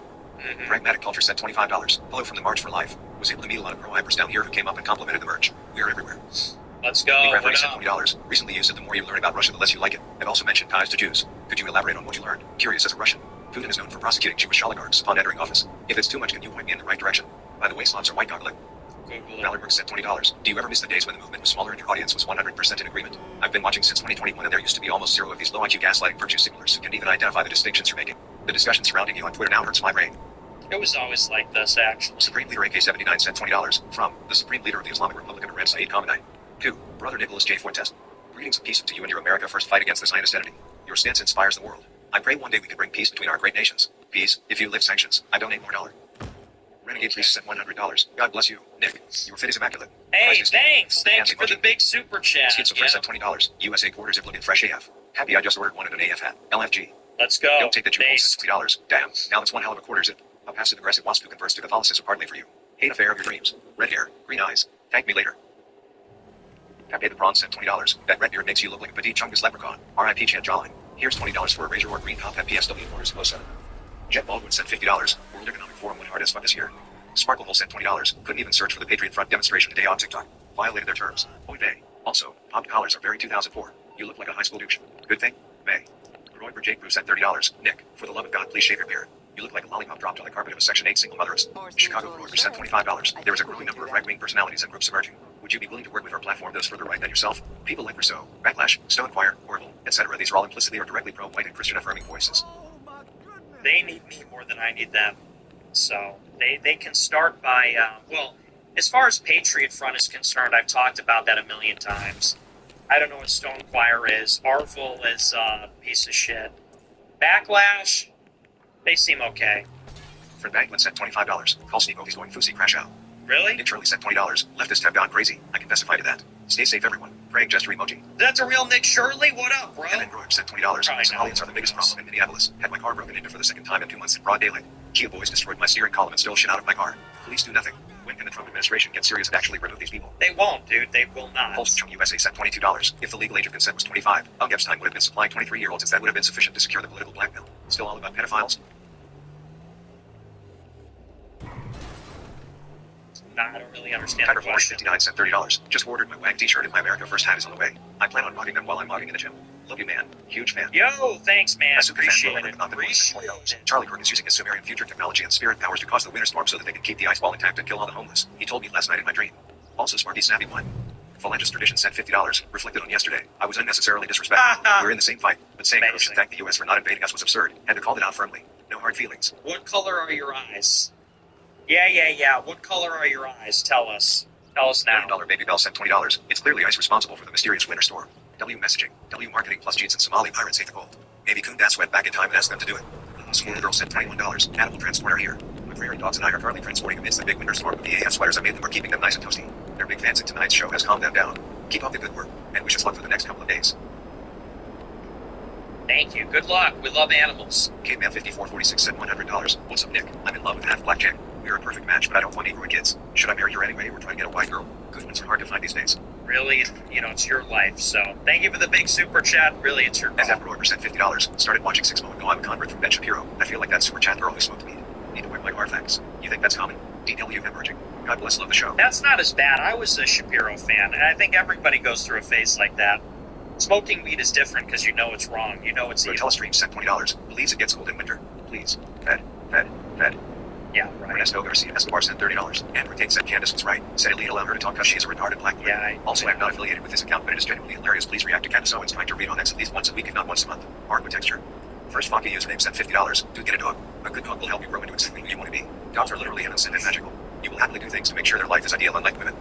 Speaker 5: Pragmatic Culture sent $25. Hello from the March for Life. Was able to meet a lot of pro-hypers down here who came up and complimented the merch. We are everywhere.
Speaker 1: Let's go.
Speaker 5: Referee sent $20. Recently used it. The more you learn about Russia, the less you like it. It also mentioned ties to Jews. Could you elaborate on what you learned? Curious as a Russian. Putin is known for prosecuting Jewish oligarchs upon entering office. If it's too much, can you point me in the right direction? By the way, Slavs are white goggle. Valorworks sent $20. Do you ever miss the days when the movement was smaller and your audience was 100% in agreement? I've been watching since 2021 and there used to be almost zero of these low IQ gaslighting virtue signalers who can even identify the distinctions you're making. The discussion surrounding you on Twitter now hurts my brain.
Speaker 1: It was always like this, actually.
Speaker 5: Supreme Leader AK-79 sent $20. From the Supreme Leader of the Islamic Republic of Iran, Saeed Khamenei. 2. Brother Nicholas J. Fuentes. Greetings of peace to you and your America First fight against the Zionist entity. Your stance inspires the world. I pray one day we can bring peace between our great nations. Peace, if you lift sanctions. I donate more dollar. Renegade Priest sent $100. God bless you, Nick. Your fit is immaculate.
Speaker 1: Hey, thanks. Thank you for the big super chat.
Speaker 5: Schizophrenic sent $20. USA quarters if looking fresh AF. Happy I just ordered one at an AF hat. LFG.
Speaker 1: Let's go.
Speaker 5: Don't take the Jewel sent $20. Damn, now that's one hell of a quarter zip. A passive aggressive wasp who converts to Catholicism partly for you. Hate affair of your dreams. Red hair, green eyes. Thank me later. Pepe the Prawn sent $20. That red beard makes you look like a petite chungus leprechaun. R.I.P. Chad Jolline. Here's $20 for a Razor or Green Cop at PSW Motors 07. Jet Baldwin sent $50. World Economic Forum went hard as fuck this year. Sparklehole sent $20. Couldn't even search for the Patriot Front demonstration today on TikTok. Violated their terms. Oy vey. Also, popped collars are very 2004. You look like a high school douche. Good thing? May. Roy for Jake Bruce sent $30. Nick, for the love of God, please shave your beard. You look like a lollipop dropped on the carpet of a Section 8 single motheress. Chicago Roy sent $25. There is a growing number of right-wing personalities and groups emerging. Would you be willing to work with or platform those further right than yourself? People like Rousseau, Backlash, Stoic Choir, Orville, etc. These are all implicitly or directly pro-white and Christian-affirming voices.
Speaker 1: They need me more than I need them. So they can start by, well, as far as Patriot Front is concerned, I've talked about that a million times. I don't know what Stone Choir is. Orville is a piece of shit. Backlash, they seem okay.
Speaker 5: Fred Banklund sent $25. Call Sneeko, he's going foosy, crash out.
Speaker 1: Really?
Speaker 5: Nick Shirley sent $20. Leftists have gone crazy. I can testify to that. Stay safe, everyone. Praying gesture emoji.
Speaker 1: That's a real Nick Shirley? What up, bro?
Speaker 5: Evan Roach sent $20. Somalians are the biggest problem in Minneapolis. Had my car broken into for the second time in 2 months in broad daylight. Kia boys destroyed my steering column and stole shit out of my car. Police do nothing. When can the Trump administration get serious and actually remove these people?
Speaker 1: They won't, dude. They will not.
Speaker 5: Pulse from USA sent $22. If the legal age of consent was 25, Doug Epstein would have been supplying 23-year-olds, as that would have been sufficient to secure the political blackmail. Still all about pedophiles?
Speaker 1: Nah, I don't really understand the
Speaker 5: Tiger Force
Speaker 1: question.
Speaker 5: 59 sent $30. Just ordered my WAG t-shirt and my America First hat is on the way. I plan on modding them while I'm modding in the gym. Love you, man. Huge fan.
Speaker 1: Yo, thanks, man.
Speaker 5: A super fan
Speaker 1: Appreciate
Speaker 5: will
Speaker 1: it.
Speaker 5: never not the boys sent
Speaker 1: Appreciate
Speaker 5: $20.
Speaker 1: it.
Speaker 5: Charlie Kirk is using his Sumerian future technology and spirit powers to cause the winter storm so that they can keep the ice wall intact and kill all the homeless. He told me last night in my dream. Also, Smarty Snappy one. Phalanges Tradition sent $50. Reflected on yesterday. I was unnecessarily disrespectful. We're in the same fight, but saying we should thank the U.S. for not invading us was absurd. Had to call it out firmly. No hard feelings.
Speaker 1: What color are your eyes? Yeah. What color are your eyes? Tell us. Tell us now.
Speaker 5: $1 Baby Bell sent $20. It's clearly ICE responsible for the mysterious winter storm. W messaging. W marketing plus cheats and Somali pirates hate the gold. Maybe Kundas went back in time and asked them to do it. School girl sent $21. Animal transporter here. My prairie dogs and I are currently transporting amidst the big winter storm with the AF sweaters I made them are keeping them nice and toasty. They're big fans and tonight's show has calmed them down. Keep up the good work, and wish us luck for the next couple of days.
Speaker 1: Thank you. Good luck. We love animals.
Speaker 5: Caveman5446 sent $100. What's up, Nick? I'm in love with half black chick. We're a perfect match, but I don't want Negroid kids. Should I marry her anyway, or try to get a white girl? Good ones are hard to find these days.
Speaker 1: Really, it's your life. So thank you for the big super chat. Really, it's your call.
Speaker 5: FF Roy sent $50. Started watching 6 Mo ago. I'm a convert from Ben Shapiro. I feel like that super chat girl who smoked weed. Need to wear my artifacts. You think that's common? DW emerging. God bless, love the show.
Speaker 1: That's not as bad. I was a Shapiro fan, and I think everybody goes through a phase like that. Smoking weed is different because you know it's wrong. You know it's
Speaker 5: The
Speaker 1: evil.
Speaker 5: Telestream sent $20. Believes it gets cold in winter. Please. Fed.
Speaker 1: Yeah, right.
Speaker 5: Ernesto Garcia Escobar sent $30. Andrew Tate said Candace was right. Said Elite allowed her to talk because she is a retarded black woman.
Speaker 1: Yeah,
Speaker 5: Also, I'm not affiliated with this account, but it is genuinely hilarious. Please react to Candace Owens trying to read on X at least once a week, if not once a month. Hard with texture. First Faka username sent $50. Dude, get a dog. A good dog will help you grow into exactly who you want to be. Dogs are literally innocent and magical. You will happily do things to make sure their life is ideal, unlike women.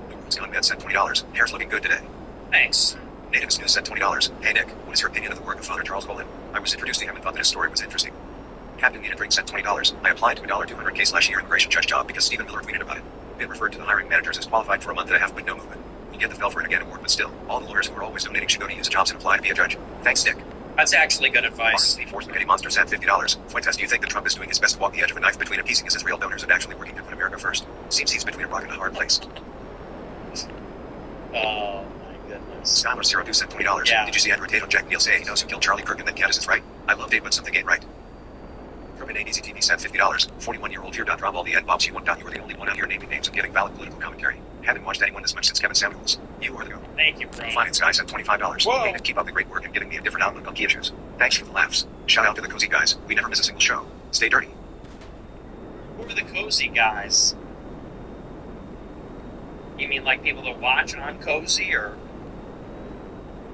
Speaker 5: The World's Gone Bad sent $20. Hair's looking good today.
Speaker 1: Thanks.
Speaker 5: Native Snooze sent $20. Hey Nick, what is your opinion of the work of Father Charles Bolin? I was introduced to him and thought that his story was interesting. Captain Need a Drink sent $20. I applied to a $200K/year immigration judge job because Stephen Miller tweeted about it. Been referred to the hiring managers as qualified for a month and a half with no movement. You get the fell for it again award, but still, all the lawyers who are always donating should go to use jobs and apply to be a judge. Thanks, Nick.
Speaker 1: That's actually good advice.
Speaker 5: The Force Spaghetti Monster sent $50. Fuentes, do you think that Trump is doing his best to walk the edge of a knife between appeasing his Israel donors and actually working to put America first? Seems he's between a rock and a hard place.
Speaker 1: Oh my goodness.
Speaker 5: Skylar02 sent $20.
Speaker 1: Yeah.
Speaker 5: Did you see Andrew Tate on Jack Neal say he knows who killed Charlie Kirk and then Candace is right? I love Dave, but something ain't right. From an Easy TV sent $50. 41-year-old here. Drop all the Ed Bobs you want. You were the only one out here naming names and giving valid political commentary. Haven't watched anyone this much since Kevin Samuels. You are the go.
Speaker 1: Thank you, bro.
Speaker 5: Finance guy sent $25.
Speaker 1: Whoa.
Speaker 5: Hey, keep up the great work and giving me a different outlook on key issues. Thanks for the laughs. Shout out to the cozy guys. We never miss a single show. Stay dirty.
Speaker 1: Who are the cozy guys? You mean like people that watch on Cozy, or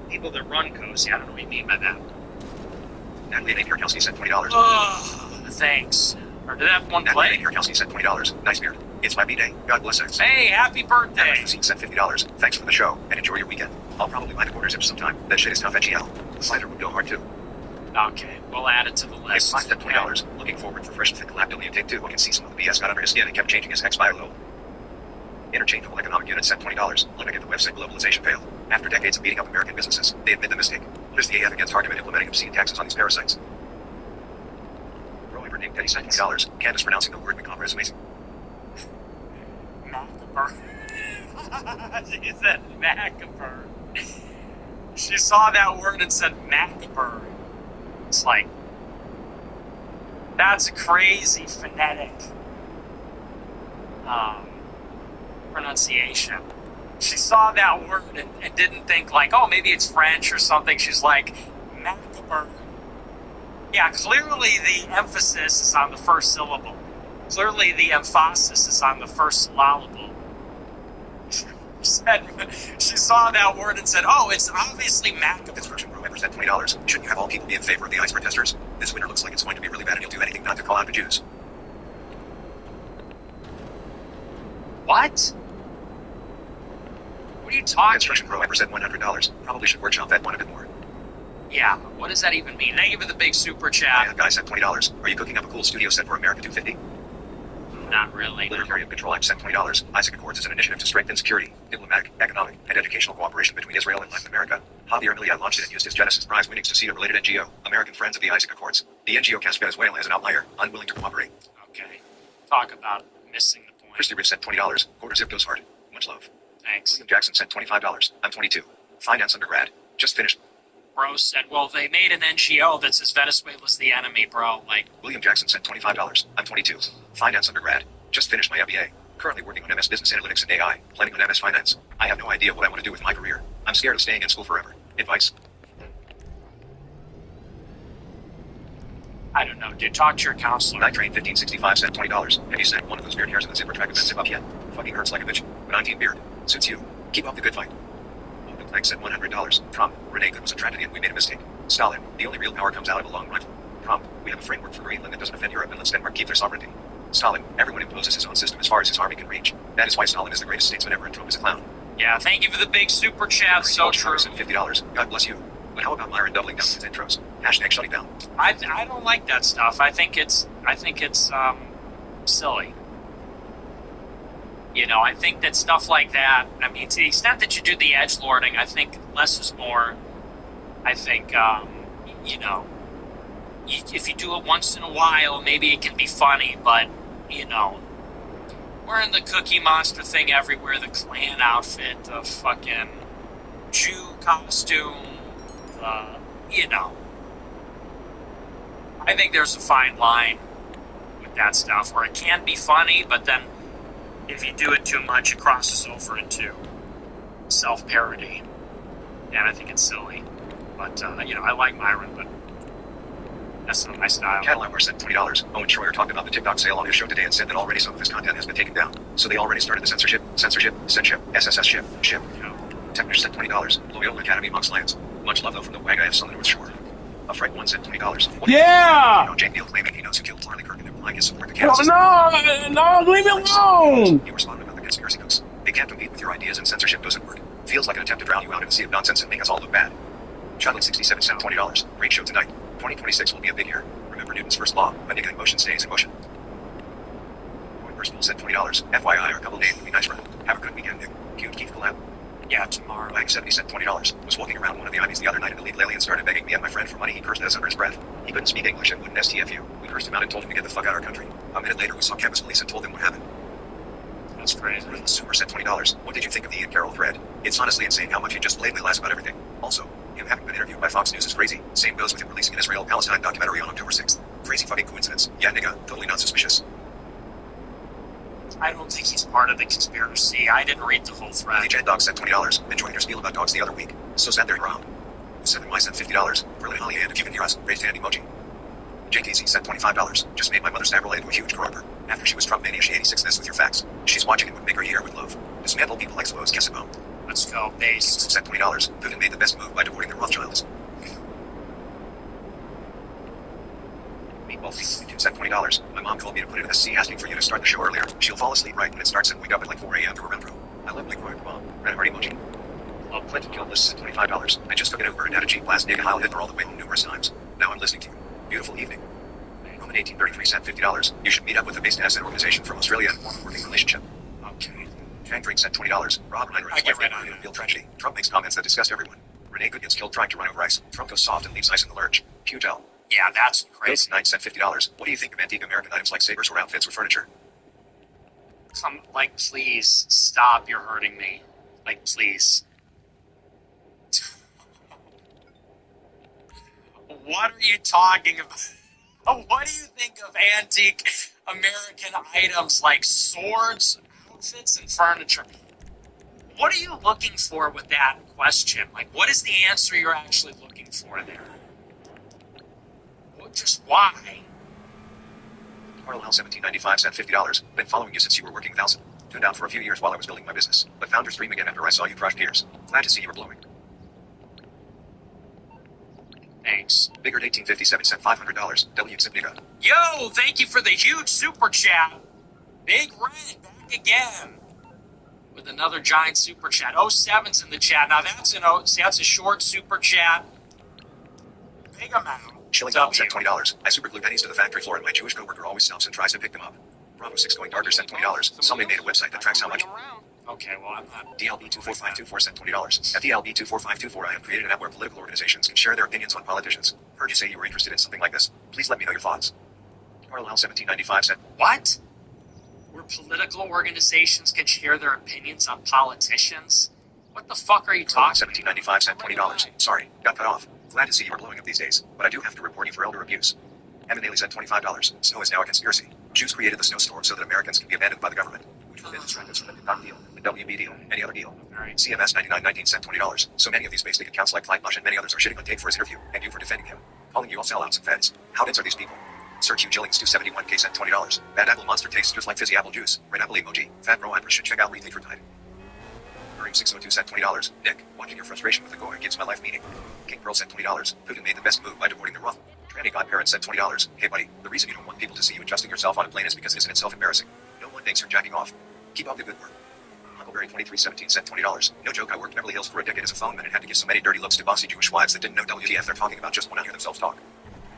Speaker 1: people that run Cozy? I don't know what you mean by that.
Speaker 5: Natalie Napier Kelsey sent $20.
Speaker 1: Oh, thanks. Or did that one
Speaker 5: Natalie
Speaker 1: play?
Speaker 5: Napier Kelsey sent $20. Nice beard. It's my B-day. God bless us.
Speaker 1: Hey, happy birthday!
Speaker 5: Natalie sent $50. Thanks for the show and enjoy your weekend. I'll probably buy the quarter zips sometime. That shit is tough at GL. The slider would go hard too.
Speaker 1: Okay, we'll add it to the
Speaker 5: It's
Speaker 1: list.
Speaker 5: 5 sent $20. Looking forward for fresh and thick collab W take 2. I can see some of the BS got under his skin and kept changing his X by a little. Interchangeable economic units sent $20. Let me get the website globalization failed. After decades of beating up American businesses, they admit the mistake. There's the AF against argument implementing obscene taxes on these parasites. Roy Nick Petty sent $20. Candace pronouncing the word macabre is amazing.
Speaker 1: Not the birthday. She said Magdeburg. She saw that word and said Magdeburg. It's like, that's a crazy phonetic pronunciation. She saw that word and didn't think like, oh, maybe it's French or something. She's like, Magdeburg. Yeah, clearly the emphasis is on the first syllable. Clearly the emphasis is on the first syllable. She saw that word and said, oh, it's obviously Magdeburg.
Speaker 5: Construction Pro ever said $20. Shouldn't you have all people be in favor of the ice protesters? This winter looks like it's going to be really bad and you'll do anything not to call out the Jews.
Speaker 1: What? What are you talking
Speaker 5: Construction Pro ever said $100. Probably should workshop that one a bit more.
Speaker 1: Yeah, what does that even mean? Thank you for the big super chat.
Speaker 5: Guy said $20. Are you cooking up a cool studio set for America 250?
Speaker 1: Not really.
Speaker 5: Libertarian Control Act sent $20. Isaac Accords is an initiative to strengthen security, diplomatic, economic, and educational cooperation between Israel and Latin America. Javier Milei launched it and used his Genesis Prize winnings to seed a related NGO, American Friends of the Isaac Accords. The NGO cast Venezuela as an outlier, unwilling to cooperate.
Speaker 1: Okay. Talk about missing the point.
Speaker 5: Christy Rich sent $20. Quarter zip goes hard. Much love.
Speaker 1: Thanks.
Speaker 5: William Jackson sent $25. I'm 22. Finance undergrad. Just finished.
Speaker 1: Bro said, well, they made an NGO that says Venezuela's the enemy, bro. Like,
Speaker 5: William Jackson sent $25. I'm 22. Finance undergrad. Just finished my MBA. Currently working on MS Business Analytics and AI. Planning on MS Finance. I have no idea what I want to do with my career. I'm scared of staying in school forever. Advice?
Speaker 1: I don't know, dude. Talk to your counselor.
Speaker 5: Night Train 1565 sent $20. Have you sent one of those beard hairs in the zipper track of that zip up yet? Fucking hurts like a bitch. But 19 beard. Suits you. Keep up the good fight. Open Plank said $100. Trump. Renee Good was a tragedy and we made a mistake. Stalin. The only real power comes out of a long rifle. Trump. We have a framework for Greenland that doesn't offend Europe and lets Denmark keep their sovereignty. Stalin. Everyone imposes his own system as far as his army can reach. That is why Stalin is the greatest statesman ever and Trump is a clown.
Speaker 1: Yeah, thank you for the big super chat. So true.
Speaker 5: $50. God bless you. But how about Myron doubling down his intros? Hashtag shutting down.
Speaker 1: I don't like that stuff. I think it's silly. You know, I think that stuff like that, I mean, to the extent that you do the edgelording, I think less is more. I think, you know, if you do it once in a while, maybe it can be funny, but, you know, wearing the Cookie Monster thing everywhere, the Klan outfit, the fucking Jew costume, you know. I think there's a fine line with that stuff where it can be funny, but then if you do it too much, it crosses over into self-parody. And I think it's silly. But, you know, I like Myron, but that's not my style.
Speaker 5: Cadillac sent $20. Owen Schroyer talked about the TikTok sale on his show today and said that already some of his content has been taken down. So they already started the censorship, SSS ship.
Speaker 1: No.
Speaker 5: Technish sent $20. Loyola Academy Monks Lands. Much love though from the Wagga on the North Shore. A Fright 1 sent $20.
Speaker 3: Yeah!
Speaker 5: You know, Jake Neal claiming he knows who killed Charlie Kirk and implying his support to
Speaker 3: No,
Speaker 5: Kansas.
Speaker 3: no, leave me alone!
Speaker 5: You responded about the conspiracy books. They can't compete with your ideas and censorship doesn't work. Feels like an attempt to drown you out in a sea of nonsense and make us all look bad. Chadwick 67 sent $20. Great show tonight. 2026 will be a big year. Remember Newton's first law. A nigga in motion stays in motion. Personal sent $20. FYI, our couple days would be nice for him. Have a good weekend, Nick. Cute Keith collab.
Speaker 1: Yeah, tomorrow.
Speaker 5: Mike 70 sent $20. Was walking around one of the Ivies the other night in the lead lily and started begging me and my friend for money. He cursed at us under his breath. He couldn't speak English and wouldn't STFU. We cursed him out and told him to get the fuck out of our country. A minute later, we saw campus police and told them what happened.
Speaker 1: That's crazy.
Speaker 5: Super sent $20. What did you think of the Ian Carroll thread? It's honestly insane how much he just blatantly lies about everything. Also, him having been interviewed by Fox News is crazy. Same goes with him releasing an Israel-Palestine documentary on October 6th. Crazy fucking coincidence. Yeah, nigga, totally not suspicious.
Speaker 1: I don't think he's part of the conspiracy. I didn't read the whole
Speaker 5: The
Speaker 1: thread.
Speaker 5: Jet Dog sent $20. Enjoying your spiel about dogs the other week. So sat there around. 7Y sent $50. Berlin Holly and if you can hear us, raised hand emoji. JTC sent $25. Just made my mother stab her into a huge groper. After she was Trump mania, she 86 this with your facts. She's watching and would make her year with love. Dismantle people like Slows Kessimo.
Speaker 1: Let's go. Base.
Speaker 5: Sent $20. Putin made the best move by deporting the Rothschilds. Meatball 52 sent $20. My mom told me to put it in SC asking for you to start the show earlier. She'll fall asleep right when it starts and wake up at like 4 a.m. to remember. I love Blink Roy, Mom. Red Heart emoji. Love Clinton killed this sent $25. I just took it over and had a Jeep blast nigga Heil Hitler all the way home numerous times. Now I'm listening to you. Beautiful evening. Roman 1833 sent $50. You should meet up with the based asset organization from Australia and form a working relationship.
Speaker 1: Okay.
Speaker 5: Fang Drink sent $20. Rob Reiner
Speaker 1: I get right on that.
Speaker 5: real tragedy. Trump makes comments that disgust everyone. Renee Good gets killed trying to run over ice. Trump goes soft and leaves ice in the lurch. Putel.
Speaker 1: Yeah, that's crazy.
Speaker 5: Ghost Knight sent $50. What do you think of antique American items like sabers or outfits or furniture?
Speaker 1: Come, like, please stop. You're hurting me. Like, please. What are you talking about? What do you think of antique American items like swords, outfits, and furniture? What are you looking for with that question? Like, what is the answer you're actually looking for there? Just why?
Speaker 5: Arnold Hell 1795 sent $50. Been following you since you were working 1,000. Tuned out for a few years while I was building my business, but found your stream again after I saw you crush peers. Glad to see you were blowing.
Speaker 1: Thanks.
Speaker 5: Bigard 1857 sent $500. W. Zipnica.
Speaker 1: Yo, thank you for the huge super chat. Big Red back again with another giant super chat. 07's in the chat. Now that's that's a short super chat. Big amount.
Speaker 5: Chilling Donald sent $20. I superglue pennies to the factory floor and my Jewish coworker always stops and tries to pick them up. Bravo 6 Going Darker sent $20. Somebody made a website that tracks how much.
Speaker 1: Okay, well, I'm not.
Speaker 5: DLB24524 sent $20. At DLB24524 I have created an app where political organizations can share their opinions on politicians. Heard you say you were interested in something like this. Please let me know your thoughts. Arnold Hell 1795 sent
Speaker 1: What? Where political organizations can share their opinions on politicians? What the fuck are you talking about?
Speaker 5: 1795 sent $20. Sorry, got cut off. Glad to see you are blowing up these days, but I do have to report you for elder abuse. Emin sent $25. Snow is now a conspiracy. Jews created the snowstorm so that Americans can be abandoned by the government. Which forbid this trend is a deal, the WB deal, any other deal.
Speaker 1: Alright.
Speaker 5: CMS 9919 sent $20. So many of these basic accounts like Clyde Bush and many others are shitting on Tate for his interview, and you for defending him. Calling you all sellouts and feds. How dense are these people? Search you Jillings 271K sent $20. Bad apple monster tastes just like fizzy apple juice. Red apple emoji. Fat bro Irish should check out Rethinker Tide. Kareem 602 sent $20. Nick, watching your frustration with the Goa gives my life meaning. King Pearl sent $20. Putin made the best move by deporting the rough. Tranny Godparent sent $20. Hey buddy, the reason you don't want people to see you adjusting yourself on a plane is because it is in itself embarrassing. No one thinks you're jacking off. Keep up the good work. Huckleberry 2317 sent $20. No joke, I worked Beverly Hills for a decade as a phone man and had to give so many dirty looks to bossy Jewish wives that didn't know WTF they're talking about just want to hear themselves talk.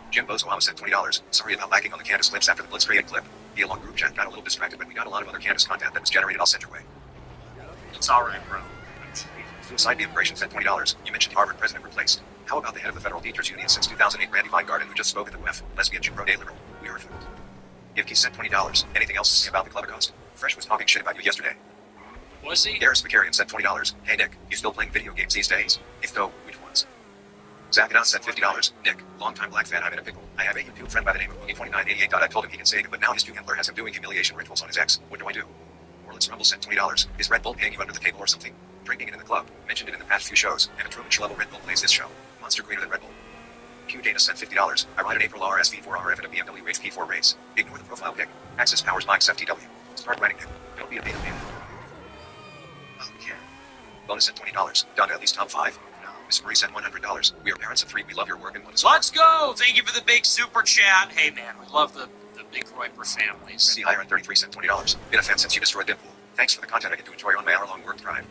Speaker 5: Jim Bozoama sent $20. Sorry about lacking on the Candace clips after the Blitzkrieg clip. The along group chat got a little distracted, but we got a lot of other Candace content that was generated. I'll send your way.
Speaker 1: It's alright, bro.
Speaker 5: Suicide the immigration sent $20. You mentioned Harvard president replaced. How about the head of the Federal Teachers Union since 2008, Randy Feingarten, who just spoke at the WEF? Lesbian Jim Pro-Day liberal. We are fooled. Ivke sent $20. Anything else to say about the Clever Coast? Fresh was talking shit about you yesterday.
Speaker 1: Was he?
Speaker 5: Darius Macarian sent $20. Hey Nick, you still playing video games these days? If so, which ones? Zakadon sent $50. Nick, longtime black fan, I'm in a pickle. I have a YouTube friend by the name of Boogie2988. I told him he can say it, but now his new handler has him doing humiliation rituals on his ex. What do I do? Orleans Rumble sent $20. Is Red Bull paying you under the table or something? Drinking it in the club. Mentioned it in the past few shows. And a Truman level Red Bull plays this show. Monster greater than Red Bull. Q Data sent $50. I ride an April RSV4RF at a BMW race P4 race. Ignore the profile pic. Access powers Mike's FTW. Start writing it. Don't be a beta man. Okay. Bonus sent $20. Done at least top 5. Miss Marie sent $100. We are parents of 3. We love your work and what is
Speaker 1: Let's go! Thank you for the big super chat. Hey man, we love the big Royper families.
Speaker 5: C. Iron 33 sent $20. Been a fan since you destroyed Deadpool. Thanks for the content I get to enjoy on my hour-long work drive.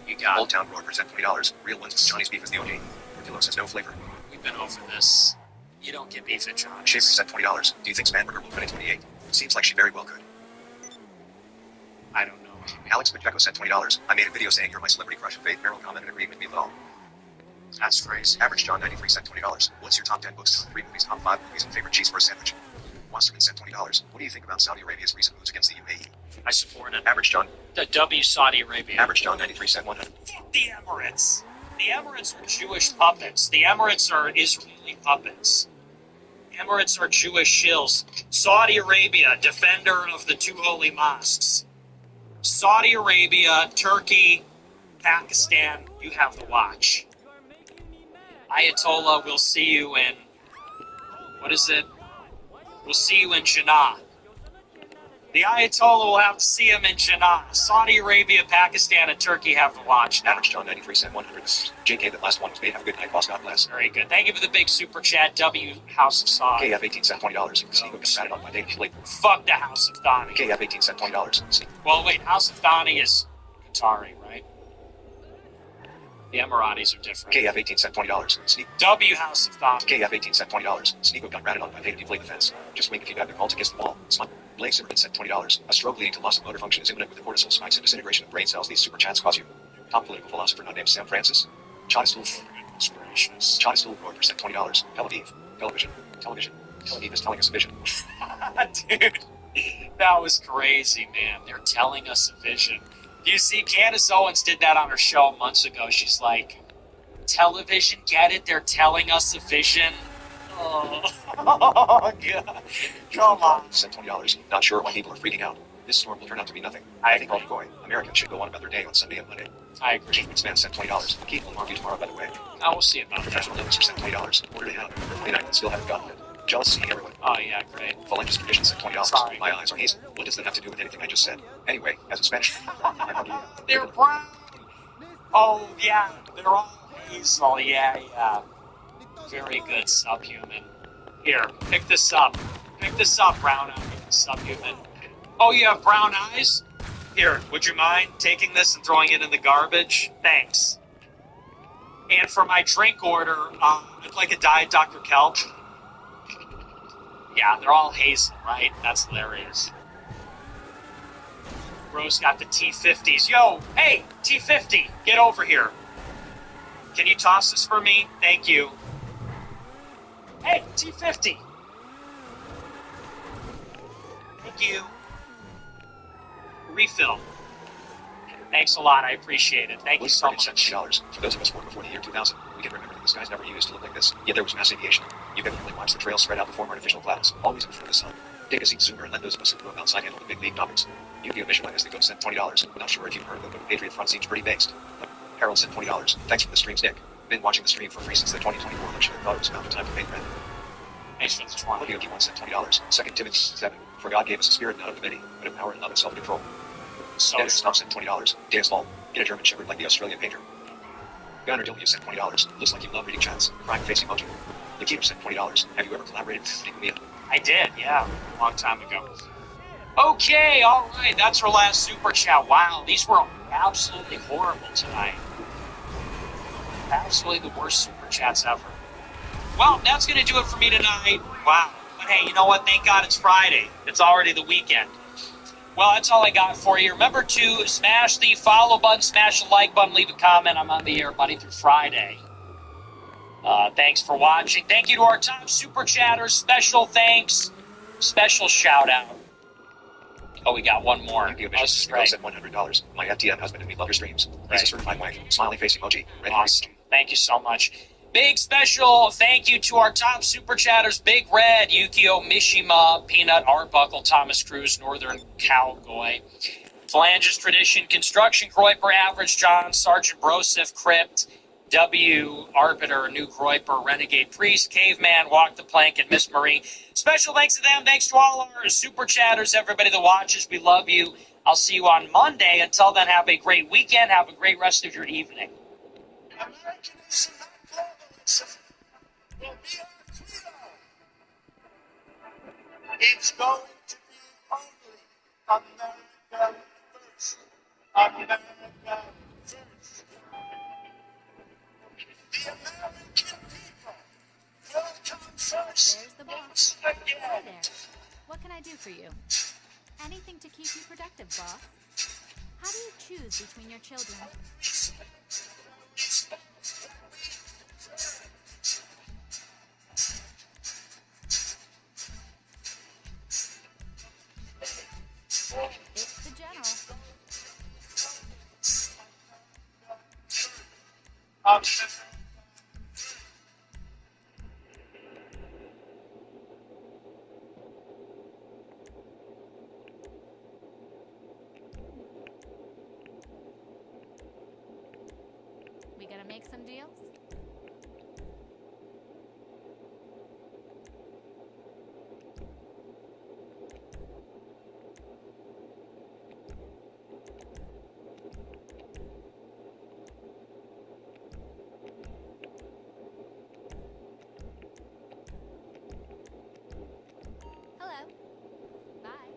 Speaker 1: You got
Speaker 5: Old Town Roar sent $20. Real ones, Johnny's beef is the OG. Portillo says no flavor.
Speaker 1: We've been over this. You don't get beef at Johnny's.
Speaker 5: Schaefer sent $20. Do you think Spanberger will win in 28? Seems like she very well could.
Speaker 1: I don't know.
Speaker 5: Alex Pacheco sent $20. I made a video saying you're my celebrity crush, and Faith Merrill commented agreeing with me at all.
Speaker 1: That's crazy.
Speaker 5: Average John 93 sent $20. What's your top 10 books, top 3 movies, top 5 movies, and favorite cheeseburger sandwich? Wasserman sent $20. What do you think about Saudi Arabia's recent moves against the UAE?
Speaker 1: I support it.
Speaker 5: Average John.
Speaker 1: The W Saudi Arabia.
Speaker 5: Average John 93 sent $100.
Speaker 1: Fuck the Emirates. The Emirates are Jewish puppets. The Emirates are Israeli puppets. Emirates are Jewish shills. Saudi Arabia, defender of the 2 holy mosques. Saudi Arabia, Turkey, Pakistan, you have the watch. Ayatollah, we'll see you in... What is it? We'll see you in Jinnah. The Ayatollah will have to see him in Jinnah. Saudi Arabia, Pakistan, and Turkey have the watch now.
Speaker 5: Average John 93 sent $100. JK, the last one was made. Have a good night, boss. God bless.
Speaker 1: Very good. Thank you for the big super chat, W House of Saudi.
Speaker 5: KF 18 sent $20. Sneak got ratted on by Dave Blake.
Speaker 1: Fuck the House of Thani.
Speaker 5: KF 18 sent $20. Sneak.
Speaker 1: Well, wait, House of Thani is Qatari, right? The Emiratis are different.
Speaker 5: KF 18 sent $20. Sneak.
Speaker 1: W House of Thani.
Speaker 5: KF 18 sent $20. Sneeko got ratted on by Dave Blake defense. Just wink if you got the call to kiss the wall. Smut. Blake Zimmerman sent $20. A stroke leading to loss of motor function is imminent with the cortisol spikes and disintegration of brain cells. These super chats cause you. Top political philosopher not named Sam Francis. Chadstool. Chadstool Roy sent $20. Tel Aviv. Television. Tel Aviv is telling us a vision.
Speaker 1: Dude. That was crazy, man. They're telling us a vision. You see, Candace Owens did that on her show months ago. She's like, television, get it? They're telling us a vision. Oh, God. Come on.
Speaker 5: Sent $20. Not sure why people are freaking out. This storm will turn out to be nothing. I think all boy, Americans should go on about their day on Sunday and Monday.
Speaker 1: I agree.
Speaker 5: Keith McSpan sent $20. Keith will argue tomorrow, by the way.
Speaker 1: I will see about that.
Speaker 5: Professional notes sent $20. Ordered it out. Late night and still haven't gotten it. Jealous seeing everyone.
Speaker 1: Oh, yeah, great.
Speaker 5: Phalanges tradition sent $20.
Speaker 1: Sorry.
Speaker 5: My eyes are hazel. What does that have to do with anything I just said? Anyway, as a Spanish, I argue.
Speaker 1: They're brown. Oh, yeah. They're all hazel. Yeah, yeah. Very good, subhuman. Here, pick this up. Pick this up, brown eye, subhuman. Oh, you have brown eyes? Here, would you mind taking this and throwing it in the garbage? Thanks. And for my drink order, I'd like a Diet Dr. Kelp. Yeah, they're all hazel, right? That's hilarious. Rose got the T50s. Yo, hey, T50, get over here. Can you toss this for me? Thank you. Hey, T50. Thank you. Refill. Thanks a lot. I appreciate it. Thank you so much.
Speaker 5: $$2. For those of us born before the year 2000, we can remember that the skies never used to look like this. Yet there was mass aviation. You can really watch the trails spread out to form artificial clouds, always in front of the sun. Take a seat sooner and let those of us who grew up outside handle the big league topics. Yu-Gi-Oh! Mission as they go sent $20. I'm not sure if you've heard of them, but Patriot Front seems pretty based. Harold sent $20. Thanks for the stream, Nick. Been watching the stream for free since the 2024 election and thought it was about time to pay rent.
Speaker 1: Thanks for the 20.
Speaker 5: Yogi once sent $20. Second Timothy 7. For God gave us a spirit not of divinity, but of power and love and self-control.
Speaker 1: So
Speaker 5: Dennis Stump sent $20. Dance Ball. Get a German Shepherd like the Australian painter. Gunnar W sent $20. Looks like you love reading chats. Crying face emoji. Nikita sent $20. Have you ever collaborated with Mia?
Speaker 1: I did, yeah, a long time ago. Okay, all right, that's our last super chat. Wow, these were absolutely horrible tonight. Absolutely the worst super chats ever. Well, that's going to do it for me tonight. Wow. But hey, you know what? Thank God it's Friday. It's already the weekend. Well, that's all I got for you. Remember to smash the follow button, smash the like button, leave a comment. I'm on the air Monday through Friday. Thanks for watching. Thank you to our top super chatters. Special thanks. Special shout out. Oh, we got one more.
Speaker 5: Yu-Gi-Oh! Mission
Speaker 1: Right.
Speaker 5: said $100. My FTM husband and we love your streams. He's
Speaker 1: Right.
Speaker 5: a certified wife. Smiley face emoji. Red
Speaker 1: Awesome. Thank you so much. Big special thank you to our top super chatters, Big Red, Yukio Mishima, Peanut, Arbuckle, Thomas Cruz, Northern Cowboy, Phalanges Tradition, Construction, Groiper, Average, John, Sergeant Broseph, Crypt, W, Arbiter, New Groiper, Renegade Priest, Caveman, Walk the Plank, and Miss Marie. Special thanks to them. Thanks to all our super chatters, everybody that watches. We love you. I'll see you on Monday. Until then, have a great weekend. Have a great rest of your evening.
Speaker 6: Americanism, not globalism, will be our credo. It's going to be only America first. America first. The American people will come first.
Speaker 7: There's the boss.
Speaker 6: Once
Speaker 7: Hey
Speaker 6: again.
Speaker 7: there. What can I do for you? Anything to keep you productive, boss. How do you choose between your children? It's the general. We gonna make some deals? Hello. Bye.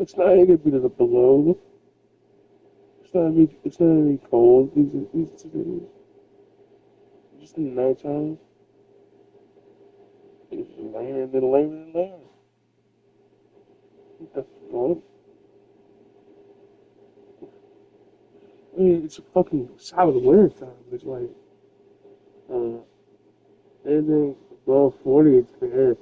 Speaker 3: It's not even gonna be to the below. It's not gonna be cold. These 2 days. Just in the nighttime. It's just laying and then laying and laying. What the fuck? I mean, it's a fucking solid winter time. It's like, anything above 40, it's fair.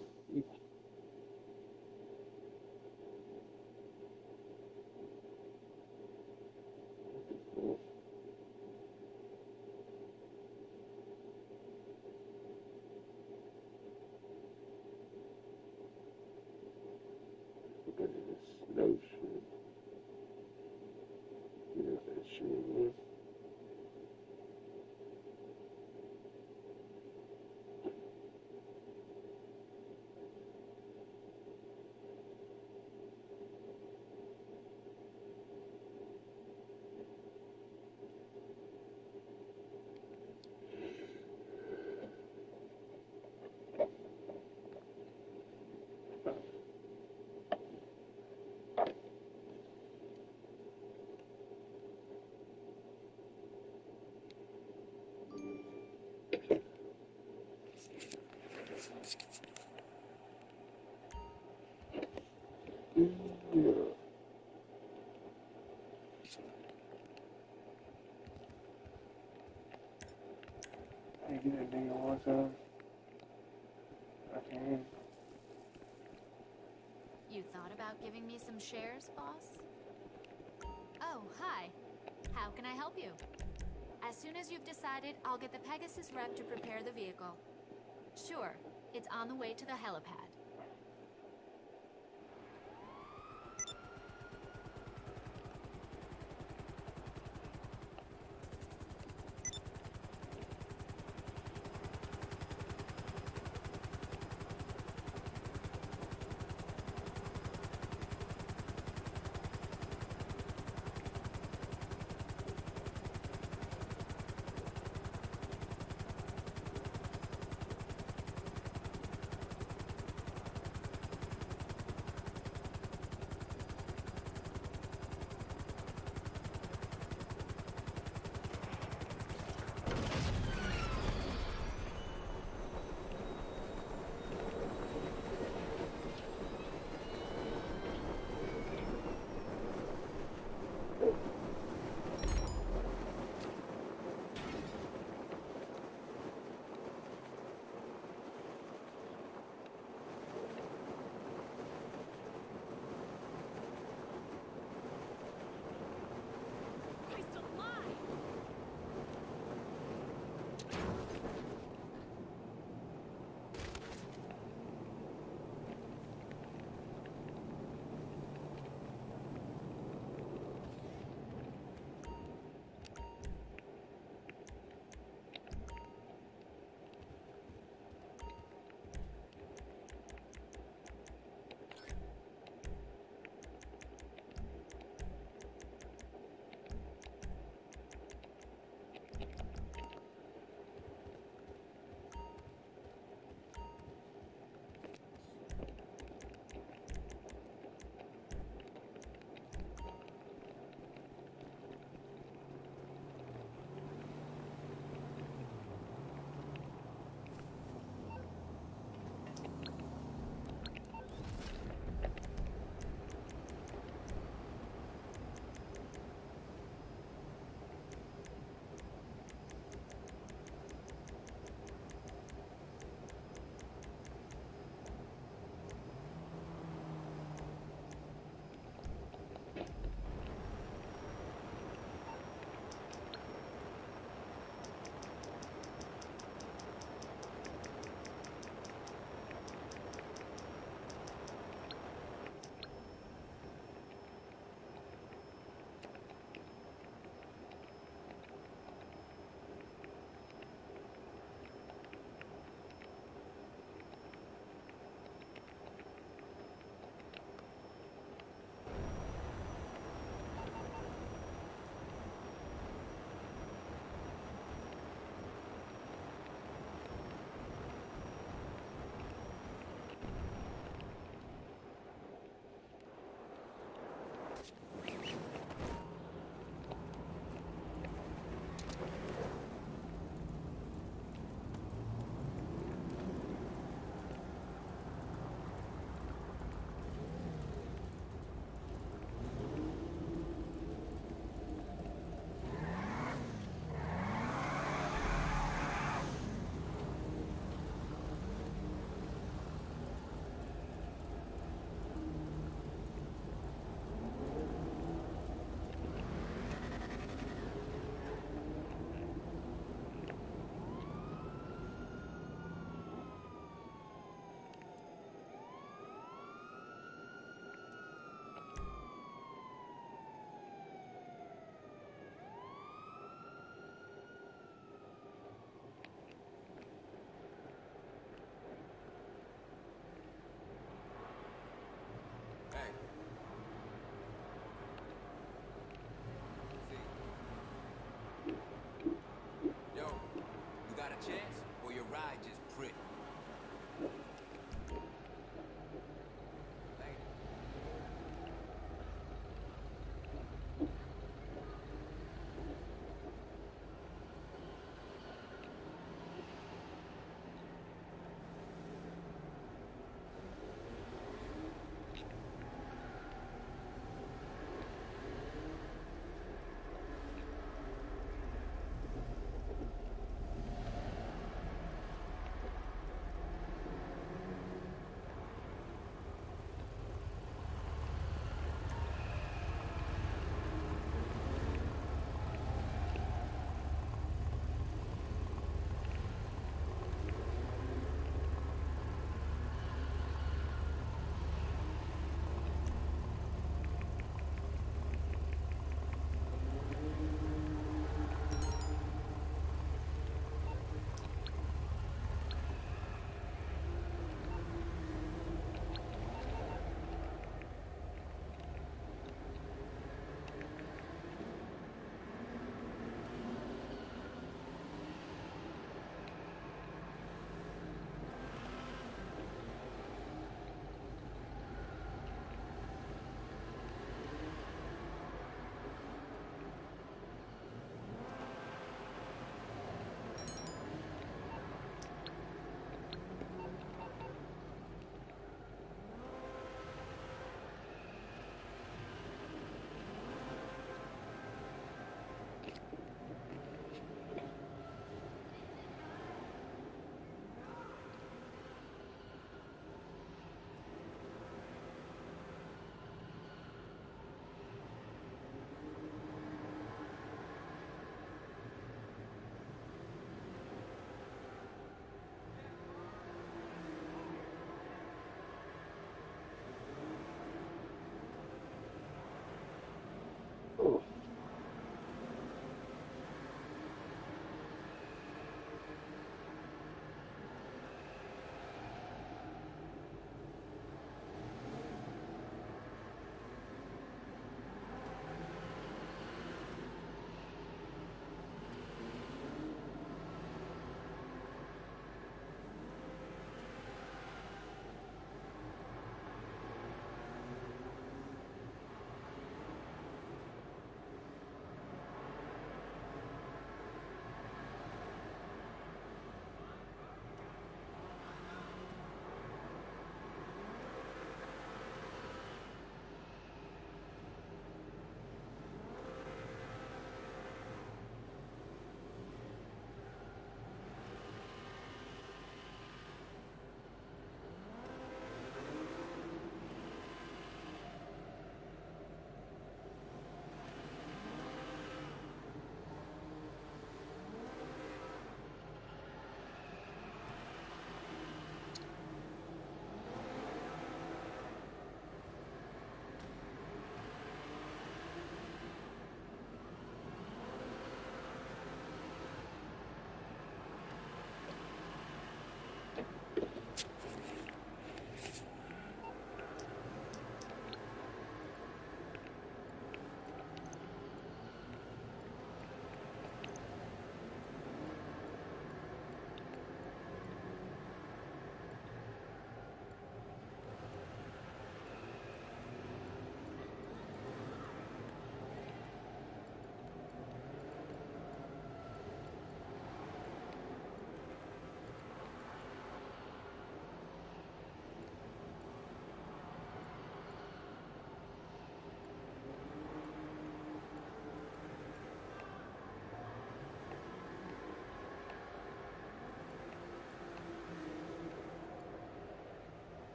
Speaker 3: Look at this snow shit. Get out that shit, man. Yeah. Hey, get that nigga one time. I can.
Speaker 7: You thought about giving me some shares, boss? Oh, hi. How can I help you? As soon as you've decided, I'll get the Pegasus rep to prepare the vehicle. Sure, it's on the way to the helipad.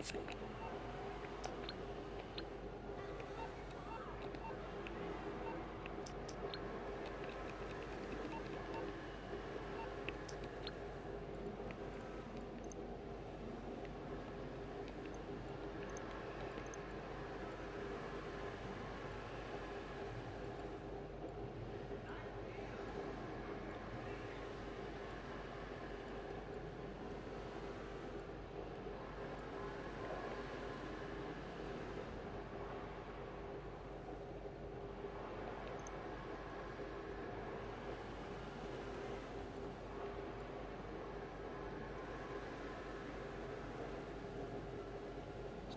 Speaker 3: It's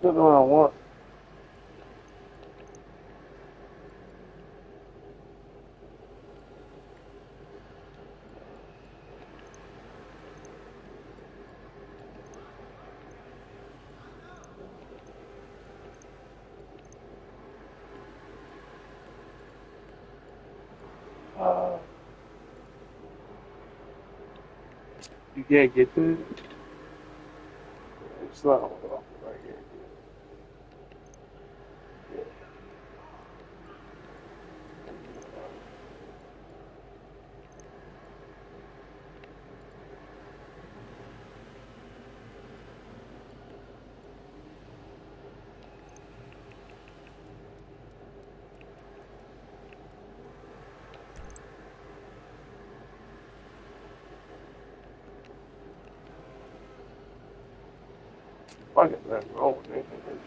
Speaker 3: not what I want. You can't get to it? It's not right here. Fuck it, that's wrong with anything.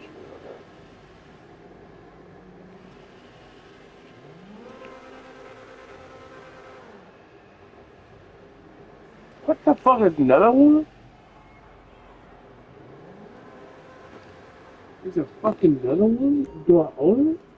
Speaker 3: What the fuck is another one? There's a fucking another one? Do I own it?